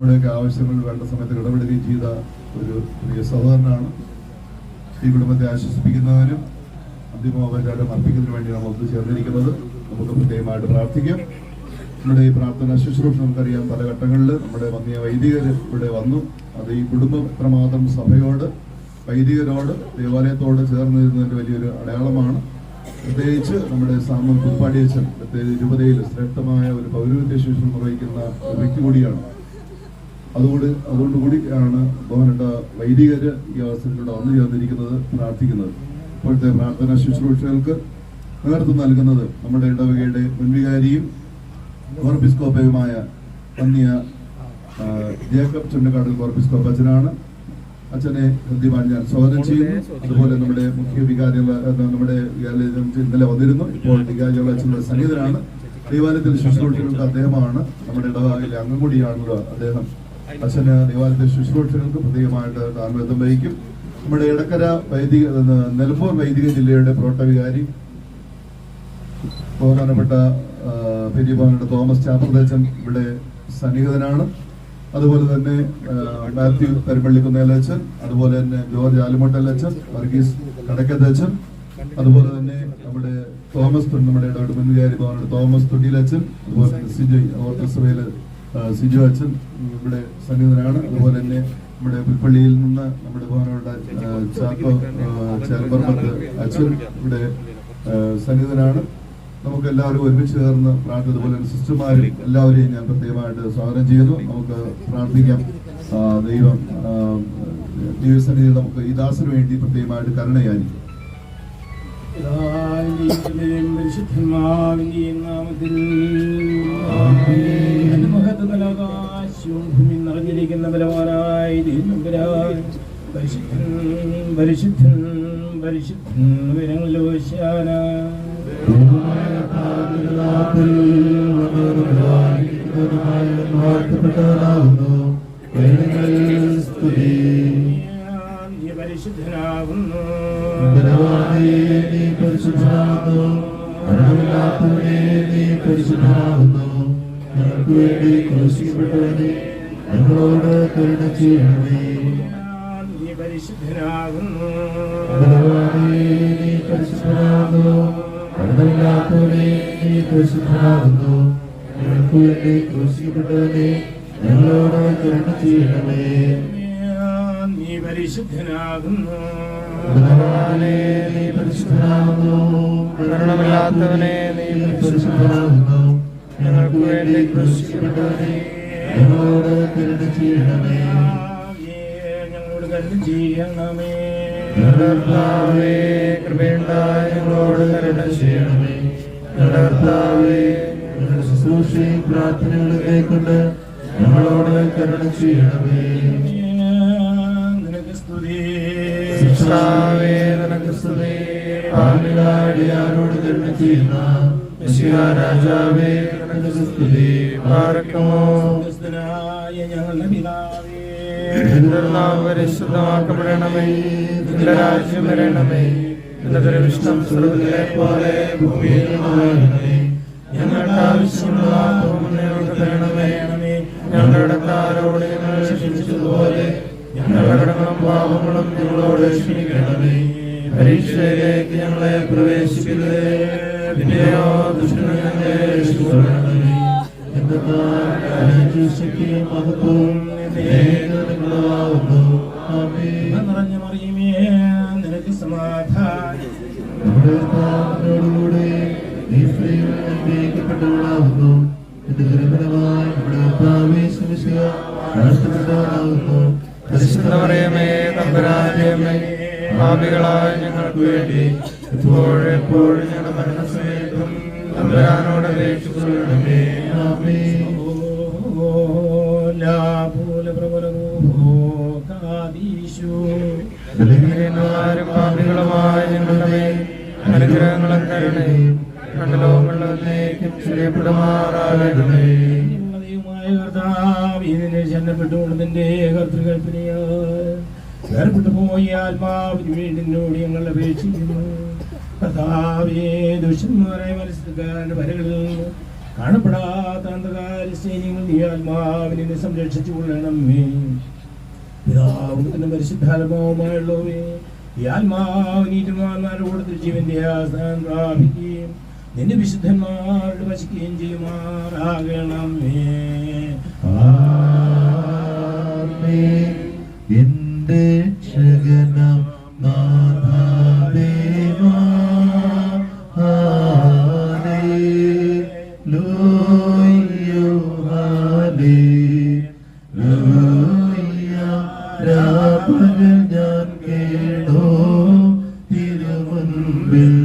നമ്മുടെയൊക്കെ ആവശ്യങ്ങൾ വേണ്ട സമയത്ത് ഇടപെടുകയും ചെയ്ത ഒരു പ്രിയ സഹോദരനാണ്. ഈ കുടുംബത്തെ ആശ്വസിപ്പിക്കുന്നതിനും അന്തിമോപചാരം അർപ്പിക്കുന്നതിന് വേണ്ടിയാണ് ഒത്തുചേർന്നിരിക്കുന്നത്. നമുക്ക് പ്രത്യേകമായിട്ട് പ്രാർത്ഥിക്കാം. നമ്മുടെ ഈ പ്രാർത്ഥന ശുശ്രൂഷ നമുക്കറിയാം, പല ഘട്ടങ്ങളിൽ നമ്മുടെ വന്നിയ വൈദികർ ഇവിടെ വന്നു. അത് ഈ കുടുംബം എത്രമാത്രം സഭയോട്, വൈദികരോട്, ദേവാലയത്തോട് ചേർന്നിരുന്നതിൻ്റെ വലിയൊരു അടയാളമാണ്. പ്രത്യേകിച്ച് നമ്മുടെ സാമൂഹ്യ പുതുപ്പാടിയച്ഛൻ രൂപതയിൽ ശ്രേഷ്ഠമായ ഒരു പൗരോഹിത്യ ശുശ്രൂഷ നിർവഹിക്കുന്ന ഒരു വ്യക്തി കൂടിയാണ്. അതുകൊണ്ടുകൂടിയാണ് ബഹുമാനപ്പെട്ട വൈദികര് ഈ അവസരത്തിലൂടെ വന്നു ചേർന്നിരിക്കുന്നത്, പ്രാർത്ഥിക്കുന്നത്. ഇപ്പോഴത്തെ പ്രാർത്ഥന ശുശ്രൂഷകൾക്ക് നേതൃത്വം നൽകുന്നത് നമ്മുടെ ഇടവകയുടെ മുൻവികാരിയും കോർപ്പിസ്കോപ്പയുമായ വന്നിയ ജേക്കബ് ചുണ്ടക്കാട് കോർപ്പിസ്കോപ്പ് അച്ഛനാണ്. അച്ഛനെ ഹൃദ്യമായി ഞാൻ സ്വാഗതം ചെയ്യുന്നു. അതുപോലെ നമ്മുടെ മുഖ്യ വികാരികൾ നമ്മുടെ വികാലയം ഇന്നലെ വന്നിരുന്നു. ഇപ്പോൾ വികാരികൾ അച്ഛൻ്റെ സന്നിഹിതനാണ്. ദേവാലയത്തിൽ ശുശ്രൂഷകൾക്ക് അദ്ദേഹമാണ്, നമ്മുടെ ഇടവകയിലെ അംഗം കൂടിയാണല്ലോ അദ്ദേഹം. അച്ഛന് ദേവാലയത്തിലെ ശുശ്രൂഷകൾക്ക് പ്രത്യേകമായിട്ട് കാർമ്മികത്വം വഹിക്കും. നമ്മുടെ ഇടക്കര നിലമ്പൂർ വൈദിക ജില്ലയുടെ പ്രോട്ടോവികാരി ബഹുമാനപ്പെട്ട പെരിയബാനയുടെ തോമസ് ചാപ്രതച്ചൻ ഇവിടെ സന്നിഹിതനാണ്. അതുപോലെ തന്നെ മാത്യു പെരുമ്പള്ളിക്കുന്നേലച്ചൻ, അതുപോലെ തന്നെ ജോർജ് ആലുമട്ടലച്ചൻ, വർഗീസ് കടക്കത്തച്ചൻ, അതുപോലെ തന്നെ നമ്മുടെ തോമസ്, നമ്മുടെ ഇടപെട്ട് മുൻവികാരി ബഹുമാനപ്പെട്ട തോമസ് തുടിയിലച്ചൻ, അതുപോലെ തന്നെ സിജു ഓർത്തസഭയിലെ സിജു അച്ഛൻ ഇവിടെ സന്നിഹിതനാണ്. അതുപോലെ തന്നെ നമ്മുടെ പുൽപ്പള്ളിയിൽ നിന്ന് നമ്മുടെ ബഹുമാനപ്പെട്ട ചാക്കോ ചേർപ്പർമത്ത് അച്ഛൻ ഇവിടെ സന്നിഹിതനാണ്. നമുക്ക് എല്ലാവരും ഒരുമിച്ച് ചേർന്ന് പ്രാർത്ഥന, അതുപോലെ സിസ്റ്റർമാരും എല്ലാവരെയും ഞാൻ പ്രത്യേകമായിട്ട് സ്വാഗതം ചെയ്യുന്നു. നമുക്ക് പ്രാർത്ഥിക്കാം. ദൈവസന്നിധിയിൽ നമുക്ക് ഈ ദാസന് വേണ്ടി പ്രത്യേകമായിട്ട് കരുണയായിരിക്കും. നിറഞ്ഞിരിക്കുന്ന ബലവാനായ പരിശുദ്ധൻ പരിശുദ്ധൻ പരിശുദ്ധൻ വിരങ്ങളോശാന പരിശുദ്ധനാകുന്നു. ഞങ്ങൾക്ക് വേണ്ടി ക്രൂശിക്കപ്പെട്ടവനെ ഞങ്ങളോട് കരുണ ചെയ്യണമേ. നീ പരിശുദ്ധനാകുന്നു. നീ പരിശുദ്ധനാകുന്നു. കരുണയില്ലാത്തവനെ നീ പരിശുദ്ധനാകുന്നു. ഞങ്ങൾക്ക് വേണ്ടി ക്രൂശിക്കപ്പെട്ടവനെ ഞങ്ങളോട് കരുണ ചെയ്യണമേ. നീ പരിശുദ്ധനാകുന്നു. നീ പരിശുദ്ധനാകുന്നു. കരുണയില്ലാത്തവനെ നീ പരിശുദ്ധനാകുന്നു. ഞങ്ങൾക്ക് വേണ്ടി ക്രൂശിക്കപ്പെട്ടവനെ ഞങ്ങളോട് കരുണ ചെയ്യണമേ. ഞങ്ങളോട് കരുണ ചെയ്യണമേ. കർത്താവേ, കൃപയുണ്ടായി ഞങ്ങളോട് കരുണ ചെയ്യണമേ. കർത്താവേ, ഞങ്ങളുടെ ശുശ്രൂഷയും പ്രാർത്ഥനകളും കൈക്കൊണ്ട് ഞങ്ങളോട് കരുണ ചെയ്യണമേ. നിനക്ക് സ്തുതി. കർത്താവേ, നിനക്ക് സ്തുതി. പാപികളാടിയാരോട് കരുണ ചെയ്യുന്ന രാജാവേ, നിനക്ക് സ്തുതി. പാർക്കുമോ ഞങ്ങളുടെ പിതാവേ, പരിശുദ്ധമാക്കപ്പെടണമേ. നിന്റെ രാജ്യം വരണമേ. നിന്റെ തിരുവിഷ്ടം സ്വർഗ്ഗത്തിലെ പോലെ ഭൂമിയിലുമാകണമേ. ഞങ്ങൾക്ക് ആവശ്യമുള്ള ഞങ്ങൾക്ക് തരണമേ. ഞങ്ങളുടെ കാരോട് ഞങ്ങൾ ക്ഷമിച്ചതുപോലെ ഞങ്ങളുടെ കടങ്ങളും പാപങ്ങളും ഞങ്ങളോട് ക്ഷമിക്കണമേ. പരീക്ഷയിലേക്ക് ഞങ്ങളെ പ്രവേശിക്കരുതേ, പിന്നെയോ ദുഷ്ടനിൽ ഞങ്ങളെ രക്ഷിക്കണമേ. ശക്തിയും മഹത്വവും നിറഞ്ഞ മറിയമേ, നിനക്ക് സമാധാനം. നമ്മുടെ നീ സ്ത്രീകൾ അനുഗ്രഹിക്കപ്പെട്ടവളാകുന്നു. എന്റെ ദുരന്തമായി നമ്മുടെ പ്രാവേശികമാകുന്നു. പരിശുദ്ധ മറിയമേ, തമ്പുരാന്റെ അമ്മേ, പാപികളായ ഞങ്ങൾക്ക് വേണ്ടി എപ്പോഴും ഞങ്ങളുടെ മരണസമയത്തും തമ്പുരാനോട് അപേക്ഷിച്ചുകൊള്ളണമേ. ആമേൻ. ബലഹീനന്മാരും പാപികളുമായ ഞങ്ങളുടെ മേൽ അനുഗ്രഹങ്ങളും കരുണയും രണ്ട് ലോകങ്ങളിലേക്കും ചെയ്യപ്പെടുമാറാകണമേ. ചെന്നപ്പെട്ടുകൊണ്ട് നിന്റെ കർത്തൃകൽപ്പനയോ വേർപെട്ടു പോയി ആത്മാവിന് വീടിനോട് ഞങ്ങൾ അപേക്ഷിക്കുന്നു. കർത്താവേ, ദുഷ്ടന്മാരായ മത്സരക്കാരുടെ വരകളിൽ നിന്ന് കാണപ്പെടാത്ത അന്ധകാര സൈന്യങ്ങൾ നീ ആത്മാവിനെ സംരക്ഷിച്ചു കൊള്ളണമേ. പിതാവും പരിശുദ്ധാത്മാവുമായുള്ളവേ, ഈ ആത്മാവിനീറ്റുമാരുടെ കൂട്ടത്തിൽ ജീവന്റെ ആസ്ഥാനം പ്രാപിക്കുകയും നിന്റെ വിശുദ്ധന്മാരുടെ വസിക്കുകയും ചെയ്യുമാറാകണമേ. എന്റെ ക്ഷകനം നാഥാദേവാ, ഹല്ലേലൂയ, ഹല്ലേലൂയ. രാപകൽ ഞാൻ കേടോ തിരുമുൻപിൽ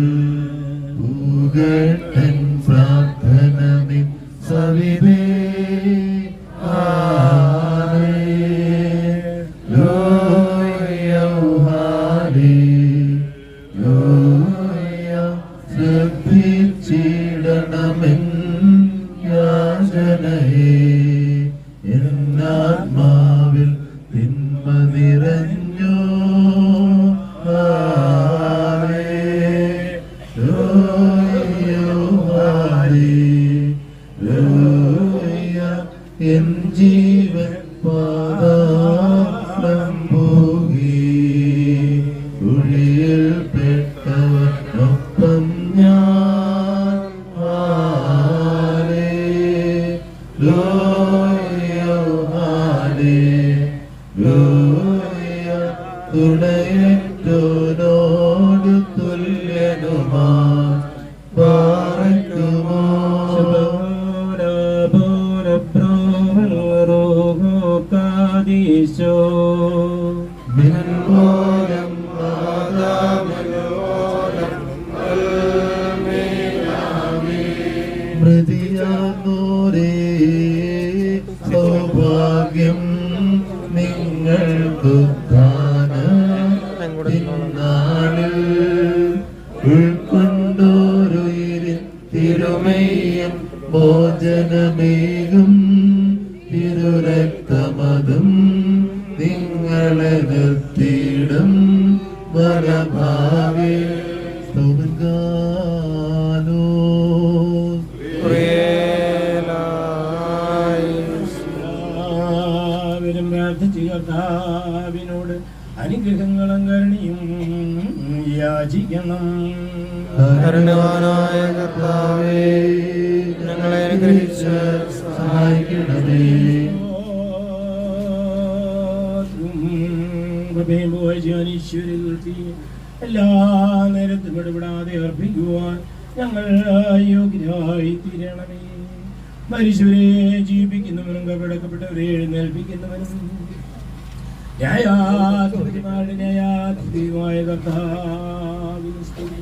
പൂകട്ടൻ പ്രാർത്ഥന നിൻ സവിധേ. ശ്രദ്ധിച്ചിടണമെൻ യാചനയെ, എന്നാത്മാവിൽ തിന്മ നിറഞ്ഞു. എൻ ജീവൻ പാതാളം പോകി, കുഴിയിൽ പെട്ടവനൊപ്പം ഞാൻ. Hallelujah, hallelujah. തുണയറ്റോനോട് തുല്യനുമാൻ പാർക്കുമോ. മിൻമോലം മൃതിയാനോരേ സൗഭാഗ്യം നിങ്ങൾക്കു ദാനത്തിനാളിൽ ഉൾക്കൊണ്ടോരുയിരിൻ തിരുമയും ഭോജനമേകും തിരുരക്തമതും നിങ്ങളെ നിർത്തിയിടും വലഭാവേ. കർത്താവിനോട് അനുഗ്രഹങ്ങളും കരുണയും യാചിക്കണം. കരുണവാനായ കർത്താവേ, ഞങ്ങളെ അനുഗ്രഹിച്ച് സഹായിക്കണമേ. എല്ലാ നേരത്തും ഇടപെടാതെ അർപ്പിക്കുവാൻ ഞങ്ങൾ യോഗ്യരായി തീരണമേ. മനുഷ്യരെ ജീവിപ്പിക്കുന്നവനും കപടക്കപ്പെട്ടവരെ എഴുന്നേൽപ്പിക്കുന്നവനും ന്യായാധിപതിമാരുടെ ന്യായാധിപതിയുമായ കർത്താവിന് സ്തുതി.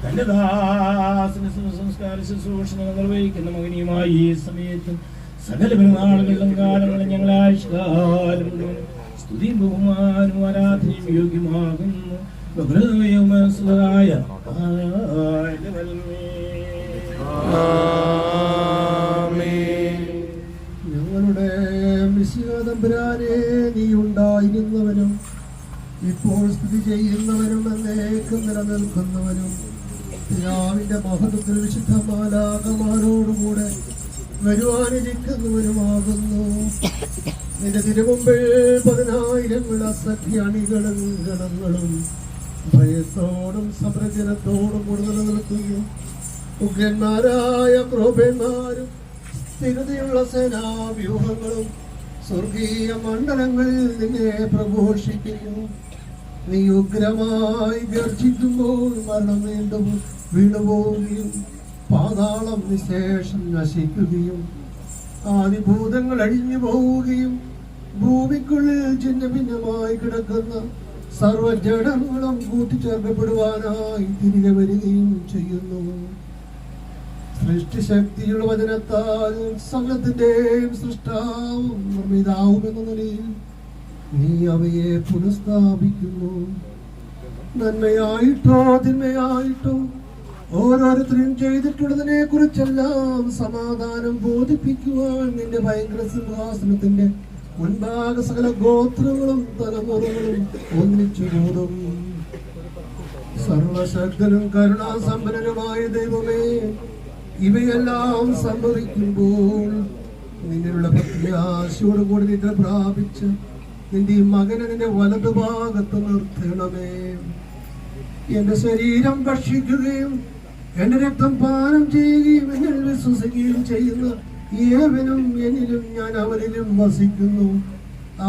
തന്റെ ദാസന് സംസ്കാര ശുശ്രൂഷണങ്ങൾ നിർവഹിക്കുന്ന മകനിയുമായി ഈ സമയത്തും സകല പെരുന്നാളുകളിലും കാലങ്ങളും ഞങ്ങൾ ആയുഷ്കാലം സ്തുതിയും ബഹുമാനവും ആരാധനയും യോഗ്യമാകുന്നു. ബഹുലതമയ ഞങ്ങളുടെ മിശിഹാ തമ്പുരാനെ, നീ ഉണ്ടായിരുന്നവനും ഇപ്പോൾ സ്ഥിതി ചെയ്യുന്നവനും എന്നേക്കും നിലനിൽക്കുന്നവനും പിതാവിന്റെ മഹത്വത്തിൽ വിശുദ്ധ മാലാഖമാരോടുകൂടെ വരുവാനിരിക്കുന്നവനുമാകുന്നു. നിന്റെ തിരുമുമ്പിൽ 10,000 അസഖ്യ അണികളും ഗണങ്ങളും ഭയത്തോടും സമ്രജനത്തോടും കൂടെ നിലനിൽക്കുന്നു. ഉഗ്രന്മാരായ ക്രോപന്മാരും സ്ഥിരതയുള്ള സേനാവ്യൂഹങ്ങളും സ്വർഗീയ മണ്ഡലങ്ങളിൽ നിന്നെ പ്രഘോഷിക്കുന്നു. നീ ഉഗ്രമായി ഗർജിക്കുമ്പോൾ മരണം വീണുപോവുകയും പാതാളം നിശേഷം നശിക്കുകയും ആദിഭൂതങ്ങൾ അഴിഞ്ഞു പോവുകയും ഭൂമിക്കുള്ളിൽ ഛിന്ന ഭിന്നമായി കിടക്കുന്ന സർവജടങ്ങളും കൂട്ടിച്ചേർക്കപ്പെടുവാനായി തിരികെ വരികയും ചെയ്യുന്നു. സൃഷ്ടിശക്തിയുള്ള വചനത്താൽ സകലത്തിന്റെയും സൃഷ്ടാവും നിർമ്മിതാവും എന്ന നിലയിൽ നീ അവയെ പുനഃസ്ഥാപിക്കുന്നു. നന്മയായിട്ടോ തിന്മയായിട്ടോ ഓരോരുത്തരും ചെയ്തിട്ടുള്ളതിനെ കുറിച്ചെല്ലാം സമാധാനം ബോധിപ്പിക്കുവാൻ നിന്റെ ഭയങ്കര സിംഹാസനത്തിന്റെ മുൻപാകെ സകല ഗോത്രങ്ങളും തലമുറകളും ഒന്നിച്ചു കൂടും. സർവശക്തനും കരുണാസമ്പന്നനുമായ ദൈവമേ, ഇവയെല്ലാം സംഭവിക്കുമ്പോൾ നിന്നിലുള്ള പ്രത്യാശയോട് കൂടി നിന്നെ പ്രാപിച്ച് നിന്റെ ഈ മകനെ നിന്റെ വലതുഭാഗത്ത് നിർത്തണമേ. എന്റെ ശരീരം ഭക്ഷിക്കുകയും എന്റെ രക്തം പാനം ചെയ്യുകയും എന്നിൽ വിശ്വസിക്കുകയും ചെയ്യുന്ന ഏവനും എന്നിലും ഞാൻ അവനിലും വസിക്കുന്നു.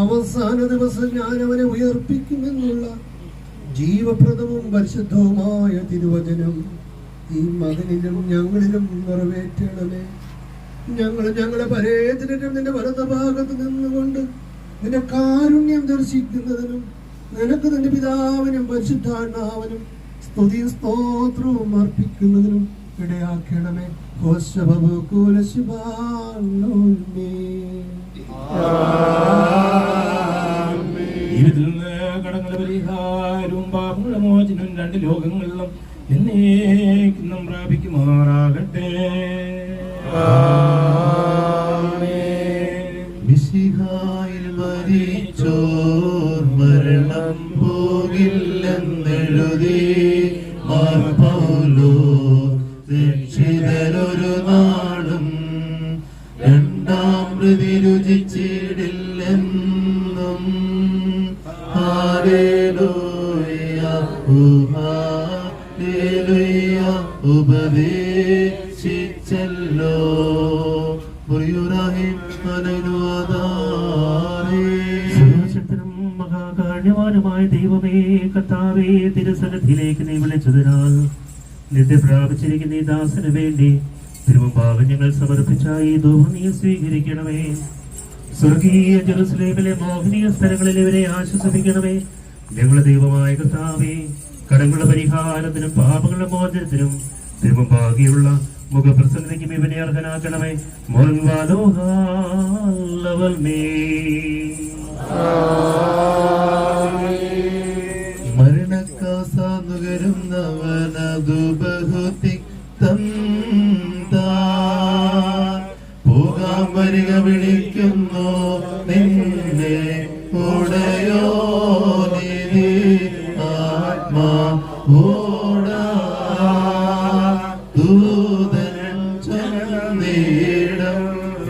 അവസാന ദിവസം ഞാൻ അവനെ ഉയർപ്പിക്കുമെന്നുള്ള ജീവപ്രദവും പരിശുദ്ധവുമായ തിരുവചനം ഈ മകനിലും ഞങ്ങളിലും നിറവേറ്റണമേ. ഞങ്ങളെ പരേതനും നിന്റെ വലതുഭാഗത്ത് നിന്നുകൊണ്ട് നിന്റെ കാരുണ്യം ദർശിക്കുന്നതിനും നിനക്ക് നിന്റെ പിതാവിനും പരിശുദ്ധാത്മാവിനും സ്തുതിയും സ്തോത്രവും അർപ്പിക്കുന്നതിനും ഇടയാക്കണമേ. ജീവിതത്തിൽ നിന്ന് കടങ്ങളുടെ പരിഹാരവും പാപങ്ങളുടെ മോചനവും രണ്ട് ലോകങ്ങളിലും എന്നേക്കും പ്രാപിക്കുമാറാകട്ടെ. മിശിഹായിൽ മരിച്ചോർ മരണം പോകില്ലെന്നെഴുതി മാർ പൗലോസ് രക്ഷിതരൊരു നാളും രണ്ടാം പ്രതി രുചിച്ചിടില്ലെന്നും ഹല്ലേലൂയ ഹല്ലേലൂയ ഉപദേശിച്ചല്ലോ. സർവശക്തനും മഹാകാരുണ്യവാനുമായ ദൈവമേ, കർത്താവേ, തിരുസന്നിധിയിലേക്ക് നീ വിളിച്ചതിനാൽ നിന്നെ പ്രാപിച്ചിരിക്കുന്ന ഈ ദാസന് വേണ്ടി തിരുമുമ്പാകെ ഞങ്ങൾ സമർപ്പിച്ച ഈ ധൂപം നീ സ്വീകരിക്കണമേ. സ്വർഗീയ ജെറുസലേമിലെ മോഹനീയ സ്ഥലങ്ങളിൽ ഇവരെ ആശ്വസിപ്പിക്കണമേ. ഞങ്ങളുടെ ദൈവമായ കർത്താവേ, കടങ്ങളുടെ പരിഹാരത്തിനും പാപങ്ങളുടെ മോചനത്തിനും തിരുമുമ്പാകെയുള്ള മുഖപ്രസന്നതയ്ക്കും ഇവനെ അർഹനാക്കണമേ. മരണക്കാസാന്നുകരുന്നവനതു ബഹുതിക്തം പോകാൻ വരിക വിളിക്കുന്നു നിന്നെ ഉടയോ നിധി ആത്മാ ഓടാ ദൂതൻ ചന്ദ്രീടം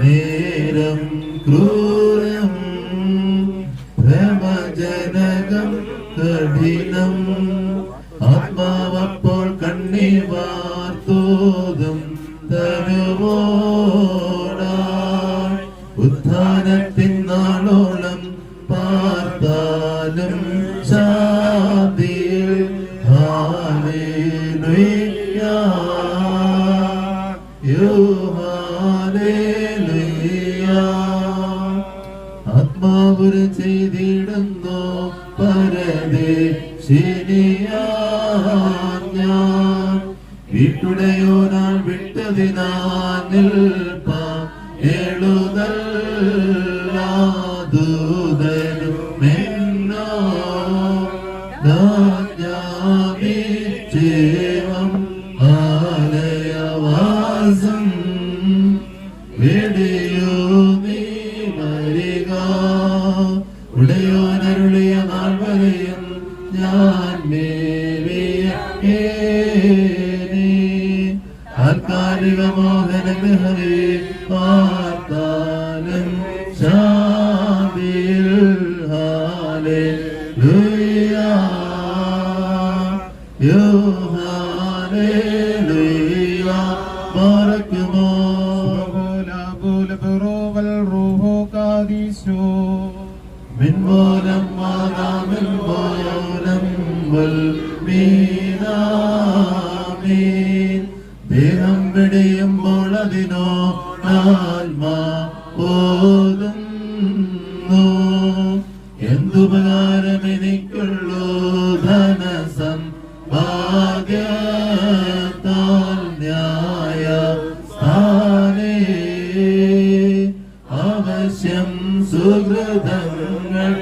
നേരം ക്രൂരം ഭ്രമജനകം കഠിനം ആത്മാവപ്പോൾ കണ്ണീവാർത്തോതും തരുവോടാ ഉത്ഥാനത്തിൻ നാളോളം പാർത്താലും ശാന്തിയിൽ ഹല്ലേലൂയ ഹല്ലേലൂയ. ആത്മാവുരു ചെയ്തിടുന്നു പരദേശിനിയാൻ ഞാൻ വീട്ടുടയോനാൾ വിട്ടതിനാൽ നിൽപ്പാൻ എഴുതല്ലാദൂതനും മെന്നോ ജ്ഞാപിച്ചേവം ആലയവാസം വെടിയോ നീ വരിക ഉടയോനരുളിയ നാൾ വരെയും ഞാൻ മേവിയ താൽക്കാലിക മോഹന ഗ്രഹവേ പാർത്താലും ശാന്തിയിൽ ഹല്ലേലൂയ ഹല്ലേലൂയ ബാറക്കുമോ മിൻമോലം മാതാമിൽ മോലം വൽ മീനാമീൻ ദേഹം വെടിയുമ്പോൾ അതിനോ ആത്മാ ഓതുന്നു എന്തുപകാരം എനിക്കുള്ളൂ ധനസം ഭാഗ്യത്താൽ ന്യായ സ്ഥാനേ അവശ്യം സുഹൃതങ്ങൾ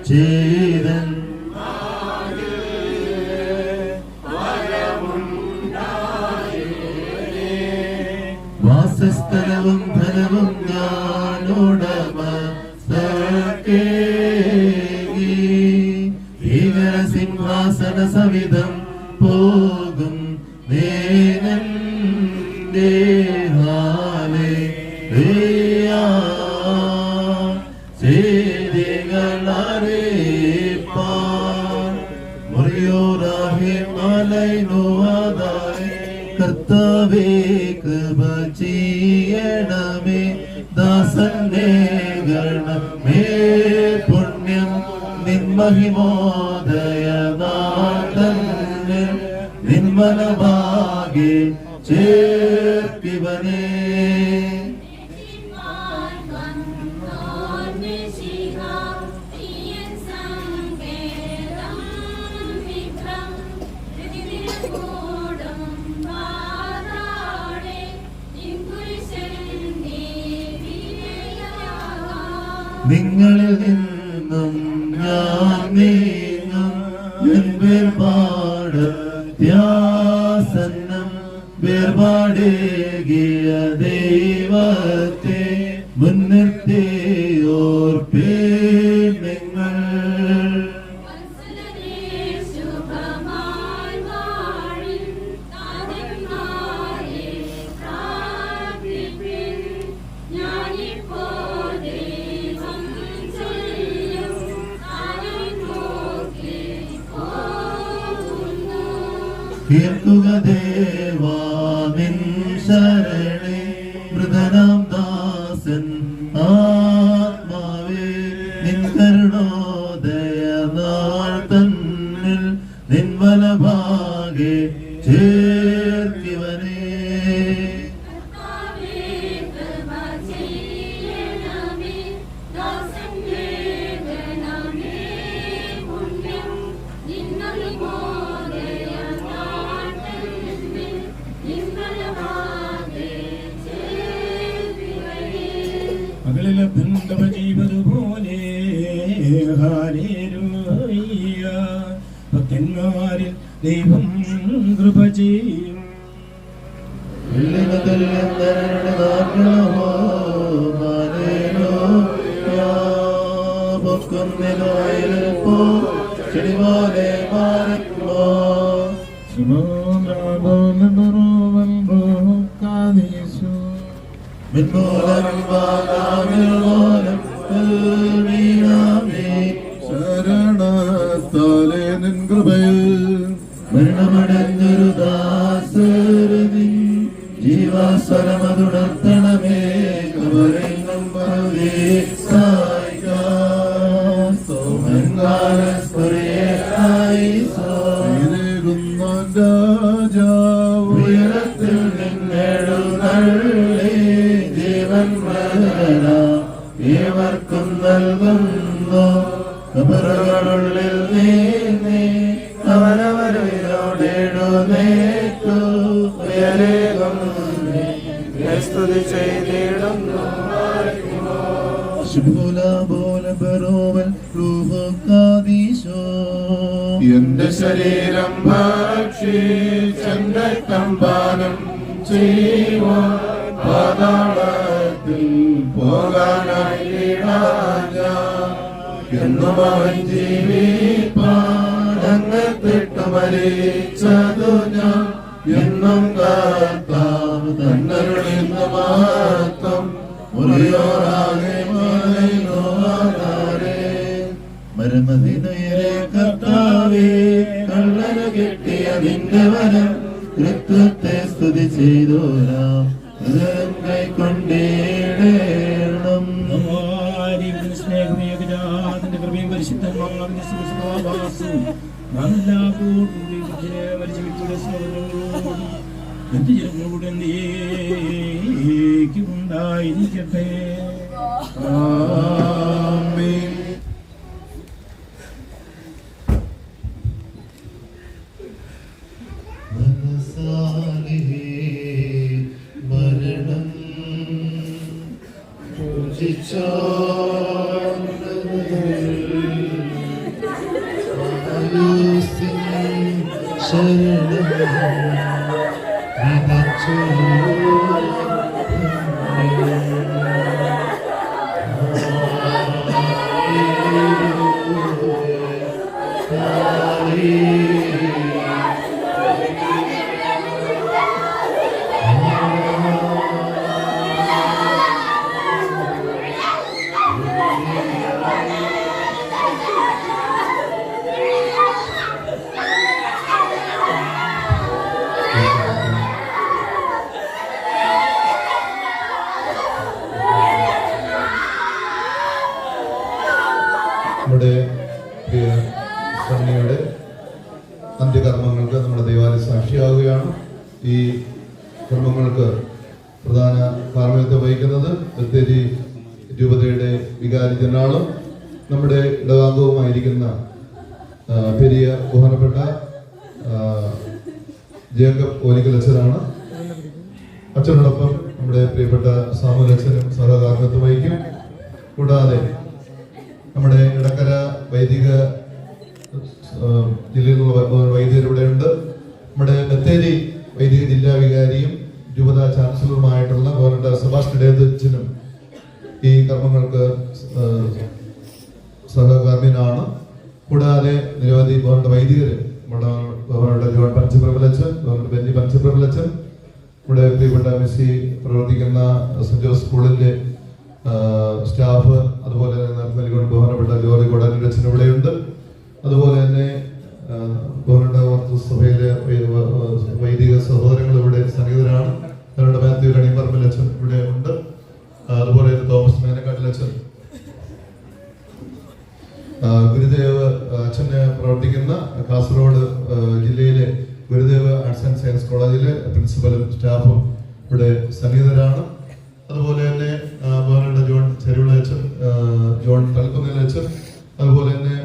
ചെയ്തൻ വാസസ്ഥലവും ധനവും ഞാനുടമ സിംഹാസന സവിധം പോകും നേനന്റെ കർത്താവേ കൃപ ചെയ്യണമേ ദാസന്റെ ഗണമേ പുണ്യം നിൻമഹിമോദയനാഥന്നിൽ നിന്മലഭാഗേ ചേർക്കിവനേ നിങ്ങളിൽ നിന്നും ഞാൻ നീങ്ങും വേർപാട് ത്യാസന്നം വേർപാടേകിയ ദൈവത്തെ മുൻനിർത്തിയോർപ്പേ നിങ്ങൾ കേൾക്കുക ദേവാ നിൻ ശരണേ മൃദനാം ദാസൻ ആത്മാവേ നിൻ കരുണോദയനാൾ തന്നിൽ നിൻ വലഭാഗേ ചേർത്തിവനേ പകലിലെ ബന്ധവജീവതുപോലെ ഹല്ലേലൂയ ഭക്തന്മാരിൽ ദൈവം കൃപ ചെയ്യും ശരണത്താലേ നിൻ കൃപയിൽ മരണമടഞ്ഞൊരു ദാസരതി ജീവാസ്വരമതുണർത്തണമേ കവരെങ്ങും ഉയരത്തിൽ നിന്നെഴുന്നള്ളി ജീവൻ ഏവർക്കും നൽകുന്നു കബറുകളുള്ളിൽ നീ അവരവരോടെഴുന്നേറ്റു ഉയരേകം സ്തുതി ചെയ്തിടുന്നു എന്റെ ശരീരം ഭക്ഷിച്ചെന്റെ കമ്പാനം ചെയ്യുവാൻ പാതാളത്തിൽ പോകാനായി എന്നും അവൻ ജീവിപ്പാടങ്ങത്തിട്ടു മരിച്ചതു ഞാൻ എന്നും കർത്താവ് തന്നരുളിന്ന മഹത്വം മുറിയോറാകെ മരമതിനുയരെ കർത്താവേ കള്ളന് കിട്ടിയ നിന്റെ വരം കൃത്യത്തെ സ്തുതി ചെയ്തോരാം ഹൃദയം കൈക്കൊണ്ടേടേണം സ്നേഹമേകജാതിന്റെ കൃപയും പരിശുദ്ധന്മാവിന്റെ സുസ്വാഭാസവും നല്ല കൂട്ടുകൂടി മരിച്ച വ്യക്തിയുടെ സ്നേഹങ്ങളോടും ബന്ധുജനങ്ങളോട് എന്നേക്കും ഉണ്ടായിരിക്കട്ടെ. ആമേൻ. മരണം പൂജിച്ചോ നമ്മുടെ പ്രിയ കന്യയുടെ അന്ത്യകർമ്മങ്ങൾക്ക് നമ്മുടെ ദേവാലയം സാക്ഷിയാവുകയാണ്. ഈ കർമ്മങ്ങൾക്ക് പ്രധാന കാർമ്മികത്വം വഹിക്കുന്നത് ബത്തേരി രൂപതയുടെ വികാരി ജനറാളും നമ്മുടെ ഇടവാംഗവുമായിരിക്കുന്ന പെരിയ ബഹുമാനപ്പെട്ട ജേക്കബ് ഓലിക്കൽ അച്ഛനാണ്. അച്ഛനോടൊപ്പം നമ്മുടെ പ്രിയപ്പെട്ട സാമുൽ അച്ഛനും സഹകാർമ്മികത്വം വഹിക്കും. കൂടാതെ നമ്മുടെ ഇടക്കര വൈദിക ജില്ലയിൽ നിന്നുള്ള വൈദികർ ഇവിടെയുണ്ട്. നമ്മുടെ ബത്തേരി വൈദിക ജില്ലാ വികാരിയും രൂപത ചാൻസലറുമായിട്ടുള്ള ഗവർണർ സെബാസ്റ്റ്യൻ ഡേവിഡ്സനും ഈ കർമ്മങ്ങൾക്ക് സഹകർമ്മിനാണ്. കൂടാതെ നിരവധി ഗവർണർ വൈദികർ, നമ്മുടെ ഗവർണറുടെ ജോൺ പഞ്ചപ്രബലച്ചൻ, ഗവർണർ ബെന്നി പഞ്ചപ്രബലച്ചൻ, ഇവിടെ പ്രിയപ്പെട്ട മെസ്സി പ്രവർത്തിക്കുന്ന സെന്റ് ജോസ് സ്കൂളിലെ സ്റ്റാഫ്, അതുപോലെ തന്നെ ബഹുമാനപ്പെട്ട ജോലി കൊടാനച്ചൻ ഇവിടെയുണ്ട്. അതുപോലെ തന്നെ ഗവർണറുടെ സഭയിലെ വൈദിക സഹോദരങ്ങൾ ഇവിടെ സന്നിഹിതരാണ്. അവരുടെ മാത്യു കണിപ്പറമ്പിലച്ചൻ ഇവിടെ ഉണ്ട്. അതുപോലെ തോമസ് മേനക്കാട്ടിലച്ചൻ, ഗുരുദേവ് അച്ഛന് പ്രവർത്തിക്കുന്ന കാസർഗോഡ് ജില്ലയിലെ ഗുരുദേവ് ആർട്സ് ആൻഡ് സയൻസ് കോളേജിലെ പ്രിൻസിപ്പലും സ്റ്റാഫും ഇവിടെ സന്നിഹിതരാണ്. അതുപോലെ തന്നെ ബഹുമാനപ്പെട്ട ജോൺ ചെരുവിളച്ചൻ, ജോൺ തലക്കുന്നേലച്ചൻ, അതുപോലെ തന്നെ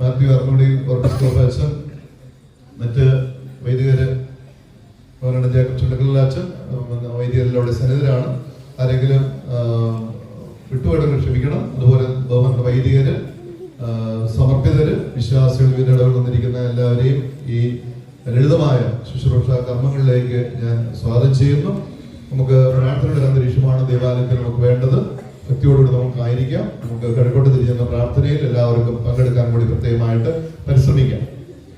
മാത്യു അർമ്മടി ഓർക്കസ്ട്രോഫ് അച്ഛൻ, മറ്റ് വൈദികര് ബഹുമാനപ്പെട്ട ജേക്കബ് ചുണ്ടക്കലച്ചൻ, വൈദികരെല്ലാം അവിടെ സന്നിഹിതരാണ്. ആരെങ്കിലും വിട്ടുപോയവരെ ക്ഷമിക്കണം. അതുപോലെ ബഹുമാനപ്പെട്ട വൈദികര്, സമർപ്പിതര്, വിശ്വാസികൾ, വിരടകൾ വന്നിരിക്കുന്ന എല്ലാവരെയും ഈ ലളിതമായ ശുശ്രൂഷ കർമ്മങ്ങളിലേക്ക് ഞാൻ സ്വാഗതം ചെയ്യുന്നു. നമുക്ക് പ്രാർത്ഥനയുടെ അന്തരീക്ഷമാണ് ദേവാലയത്തിൽ നമുക്ക് വേണ്ടത്. ഭക്തിയോടുകൂടി നമുക്കായിരിക്കാം. നമുക്ക് കിഴക്കോട്ട് തിരിഞ്ഞുന്ന പ്രാർത്ഥനയിൽ എല്ലാവർക്കും പങ്കെടുക്കാൻ കൂടി പ്രത്യേകമായിട്ട് പരിശ്രമിക്കാം.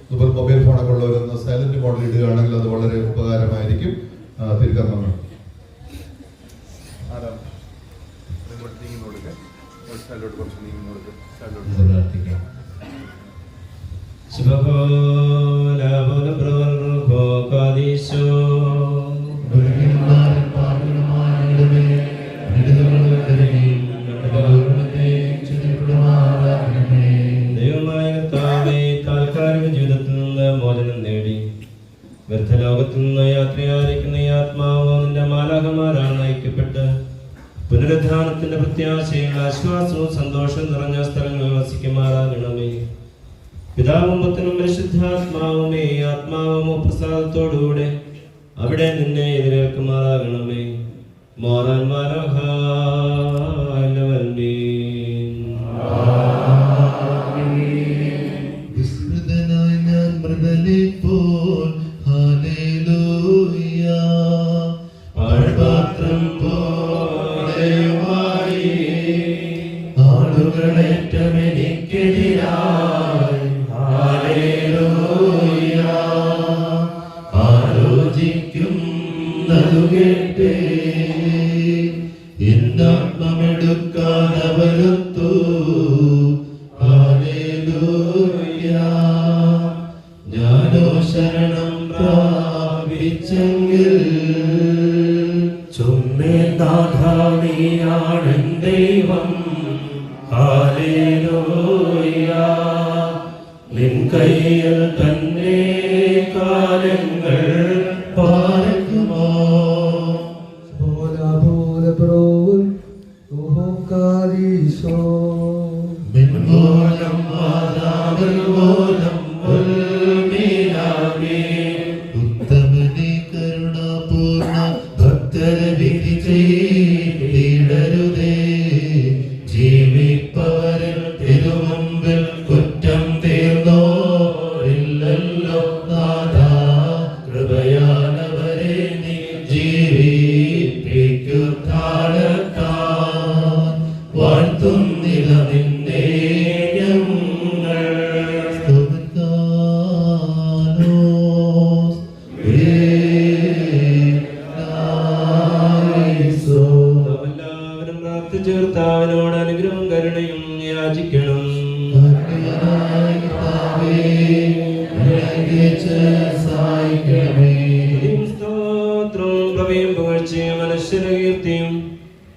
അതുപോലെ മൊബൈൽ ഫോണൊക്കെ ഉള്ളവരൊന്ന് സൈലന്റ് മോഡിൽ ഇടുകയാണെങ്കിൽ അത് വളരെ ഉപകാരമായിരിക്കും. തിരുക്കർമ്മങ്ങൾ വ്യർത്ഥലോകത്തിൽ നിന്ന് യാത്രയായിരിക്കുന്ന ഈ ആത്മാവ് നിന്റെ മാലാഖമാരാണ് നയിക്കപ്പെട്ട് പുനരുദ്ധാനത്തിന്റെ പ്രത്യാശയും ആശ്വാസവും സന്തോഷം നിറഞ്ഞ സ്ഥലങ്ങളിൽ വസിക്കുമാറാകണമേ. പിതാവും പുത്രനും പരിശുദ്ധാത്മാവുമേ, ആത്മാവുമോ പ്രസാദത്തോടുകൂടെ അവിടെ നിന്നെ എതിരേൽക്കുമാറാകണമേ. മോറാൻ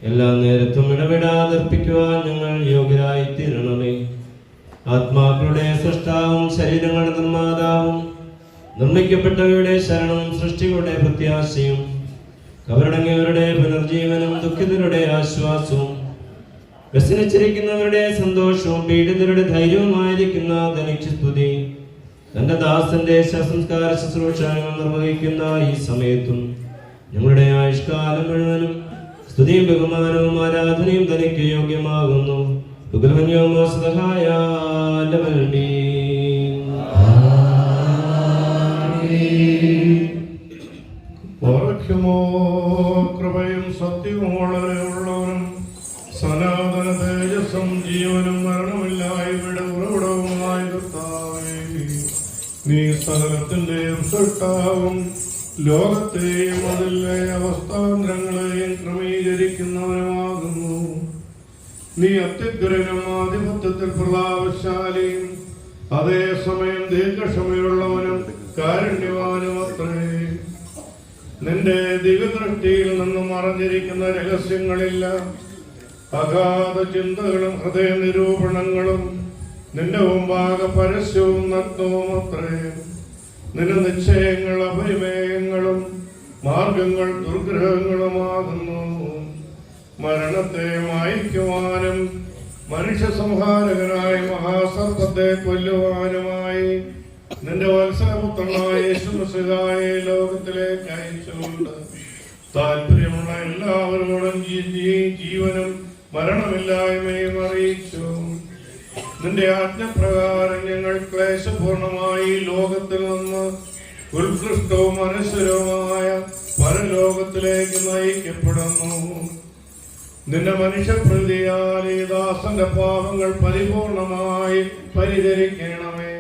എല്ലാ നേരത്തും ഇടപെടാതെ അർപ്പിക്കുവാൻ ഞങ്ങൾ യോഗ്യരായി തീരണമേ. ആത്മാക്കളുടെ സൃഷ്ടാവും ശരീരങ്ങളുടെ നിർമ്മാതാവും നിർമ്മിക്കപ്പെട്ടവയുടെ ശരണവും സൃഷ്ടികളുടെ പ്രത്യാശയും കവറടങ്ങിയവരുടെ പുനർജീവനും ദുഃഖിതരുടെ ആശ്വാസവും വ്യസനിച്ചിരിക്കുന്നവരുടെ സന്തോഷവും പീഡിതരുടെ ധൈര്യവുമായിരിക്കുന്ന ധനിക്ക് സ്തുതി. തന്റെ ദാസന്റെ ശവസംസ്കാര ശുശ്രൂഷകൾ നിർവഹിക്കുന്ന ഈ സമയത്തും ഞങ്ങളുടെ ആയുഷ്കാലം മുഴുവനും സ്തുതിയും ബഹുമാനവും ആരാധനയും തനിക്ക് യോഗ്യമാകുന്നു. കൃപയും സത്യവും വളരെയുള്ളവനും സനാതന തേജസ്സും ജീവനും മരണമില്ലായ്മയുടെ ഉറവിടവുമായി കർത്താവേ, നീ സകലത്തിന്റെയും സൃഷ്ടാവും ലോകത്തെയും അതിലെ അവസ്ഥാന്തരങ്ങളെയും ക്രമീകരിക്കുന്നവനുമാകുന്നു. നീ അത്യുഗ്രനും ആധിപത്യത്തിൽ പ്രതാപശാലിയും അതേസമയം ദീർഘക്ഷമയുള്ളവനും കാരുണ്യവാനും അത്രേ. നിന്റെ ദിവ്യദൃഷ്ടിയിൽ നിന്നും മറഞ്ഞിരിക്കുന്ന രഹസ്യങ്ങളില്ല. അഗാധ ചിന്തകളും ഹൃദയ നിരൂപണങ്ങളും നിന്റെ മുമ്പാകെ പരസ്യവും നഗ്നവും അത്രേ. നിന്റെ നിശ്ചയങ്ങൾ അപരിമേയങ്ങളും മാർഗങ്ങൾ ദുർഗ്രഹങ്ങളുമാകുന്നു. മരണത്തെ മായ്ക്കുവാനും മനുഷ്യ സംഹാരകനായ മഹാസർപ്പത്തെ കൊല്ലുവാനുമായി നിന്റെ വത്സലപുത്രനായ യേശുമിശിഹായെ ലോകത്തിലേക്ക് അയച്ചുകൊണ്ട് താല്പര്യമുള്ള എല്ലാവരോടും ജീവനും മരണമില്ലായ്മയും അറിയിച്ചു. നിന്റെ ആജ്ഞപ്രകാരം ഞങ്ങൾ ക്ലേശപൂർണമായി ലോകത്തിൽ നിന്ന് ഉത്കൃഷ്ടവും അനശ്വരവുമായ പരലോകത്തിലേക്ക് നയിക്കപ്പെടുന്നു. നിന്റെ മനുഷ്യപ്രതിയാൽ ഈ ദാസന്റെ പാപങ്ങൾ പരിപൂർണമായി പരിഹരിക്കണമേ.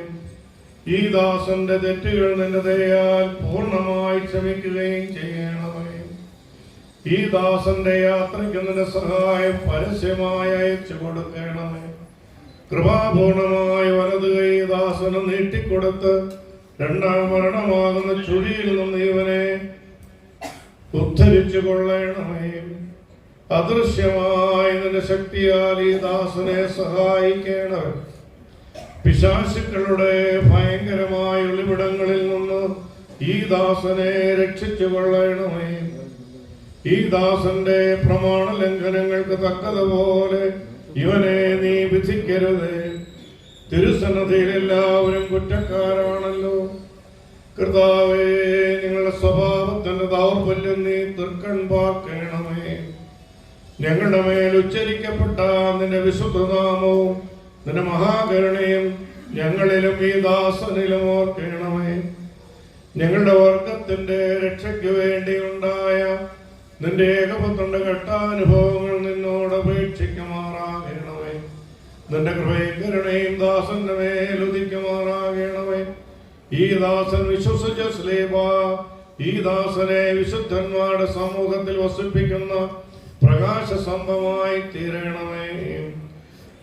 ഈ ദാസന്റെ തെറ്റുകൾ നിന്റെ ദയയാൽ പൂർണ്ണമായി ക്ഷമിക്കുകയും ചെയ്യണമേ. ഈ ദാസന്റെ യാത്രയ്ക്ക് നിന്റെ സഹായം പരസ്യമായി അയച്ചു കൊടുക്കണമേ. കൃപാപൂർണമായ വലത് കൈ ദാസന് നീട്ടിക്കൊടുത്ത് രണ്ടാം മരണമാകുന്ന ചുഴിയിൽ നിന്ന് ഇവനെ ഉദ്ധരിച്ചു കൊള്ളണമേ. അദൃശ്യമായ നിന്റെ ശക്തിയാൽ ഈ ദാസനെ സഹായിക്കണമേ. പിശാചുക്കളുടെ ഭയങ്കരമായ ഒളിവിടങ്ങളിൽ നിന്ന് ഈ ദാസനെ രക്ഷിച്ചു കൊള്ളണമേ. ഈ ദാസന്റെ പ്രമാണ ലംഘനങ്ങൾക്ക് തക്കതുപോലെ ഇവനെ നീ വിധിക്കരുത്. തിരുസന്നതിയിൽ എല്ലാവരും കുറ്റക്കാരാണല്ലോ. കർത്താവേ, നിങ്ങളുടെ സ്വഭാവത്തിന്റെ ദൗർബല്യം നീ തീർക്കൺ പാർക്കണമേ. ഞങ്ങളുടെ മേൽ ഉച്ചരിക്കപ്പെട്ട നിന്റെ വിശുദ്ധനാമവും നിന്റെ മഹാകരുണയും ഞങ്ങളിലും ഈ ദാസനിലും ഓർക്കണമേ. ഞങ്ങളുടെ വർഗത്തിന്റെ രക്ഷയ്ക്ക് വേണ്ടി ഉണ്ടായ നിന്റെ ഏകപുത്രന്റെ ഘട്ടാനുഭവങ്ങൾ നിന്നോട് അപേക്ഷിക്കുമാറാകണമേ. നിന്റെ കൃപയും കരുണയും ദാസന്റെ മേൽ ഉദിക്കുമാറാകണമേ. ഈ ദാസൻ വിശ്വസിച്ച സ്ലീബ ഈ ദാസനെ വിശുദ്ധന്മാരുടെ സമൂഹത്തിൽ വസിപ്പിക്കുന്ന പ്രകാശ സംഭവമായി തീരണമേ.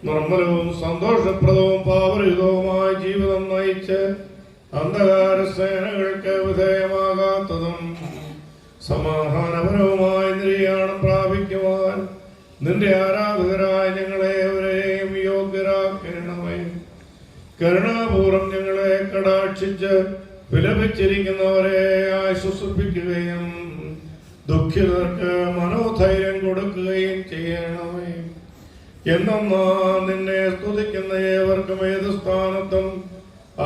നിർമ്മലവും സന്തോഷപ്രദവും പാപരഹിതവുമായ ജീവിതം നയിച്ച് അന്ധകാര സേനകൾക്ക് വിധേയമാകാത്തതും സമാധാനപരവുമായ നിര്യാണം പ്രാപിക്കുവാൻ നിന്റെ ആരാധകരായ ഞങ്ങളെ അവരെയും യോഗ്യരാക്കണമേ. കരുണാപൂർവം ഞങ്ങളെ കടാക്ഷിച്ച് വിലപിച്ചിരിക്കുന്നവരെ ആശ്വസിപ്പിക്കുകയും ദുഃഖിതർക്ക് മനോധൈര്യം കൊടുക്കുകയും ചെയ്യണമേ. എന്നാ നിന്നെ സ്തുതിക്കുന്ന ഏവർക്കും ഏത് സ്ഥാനത്തും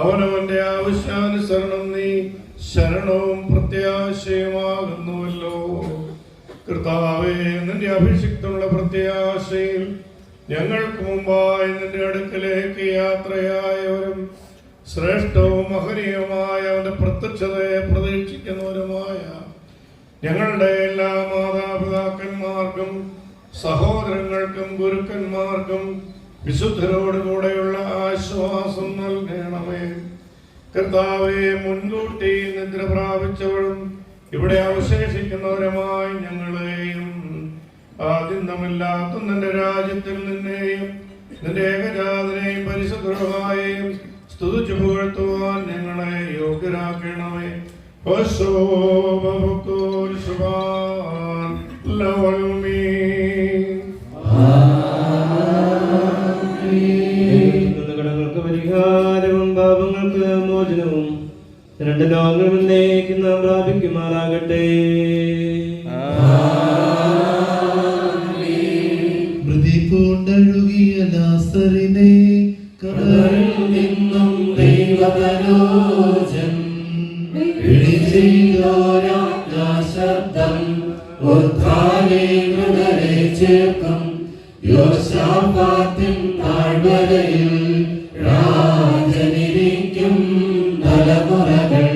അവനവന്റെ ആവശ്യാനുസരണം നീ ശരണവും പ്രത്യാശയുമാകുന്നുവല്ലോ. കർത്താവേ, നിന്റെ അഭിഷിക്തമുള്ള പ്രത്യാശയിൽ ഞങ്ങൾക്ക് മുമ്പായി നിന്റെ അടുക്കലേക്ക് യാത്രയായവരും ശ്രേഷ്ഠവും മഹനീയവുമായ അവന്റെ പ്രത്യക്ഷതയെ പ്രതീക്ഷിക്കുന്നവരുമായ ഞങ്ങളുടെ എല്ലാ മാതാപിതാക്കന്മാർക്കും സഹോദരങ്ങൾക്കും ഗുരുക്കന്മാർക്കും വിശുദ്ധരോടുകൂടെയുള്ള ആശ്വാസം നൽകണമേ. കർത്താവെ, മുൻകൂട്ടി നിദ്ര പ്രാപിച്ചവരും ഇവിടെ അവശേഷിക്കുന്നവരുമായി ഞങ്ങളെയും ആദ്യന്തമില്ലാത്ത നിന്റെ രാജ്യത്തിൽ നിന്നെയും നിന്റെ ഏകജാതനെയും പരിശുദ്ധമായും സ്തുതിച്ചു പുകഴ്ത്തുവാൻ ഞങ്ങളെ യോഗ്യരാക്കണമേ. കടങ്ങൾ രണ്ട് ലോകങ്ങളും എന്നേക്കും നാം പ്രാപിക്കുമാറാകട്ടെ. മൃതിപൂണ്ടഴുകിയ നാസറിനെ കടലിൽ നിന്നും ദൈവകലോചൻ ശബ്ദം ഉദ്ധാനെ മൃതരെ ചേർക്കും. യോശാഫാത്തിൻ താഴ്വരയിൽ രാജനിരിക്കും. തലമുറകൾ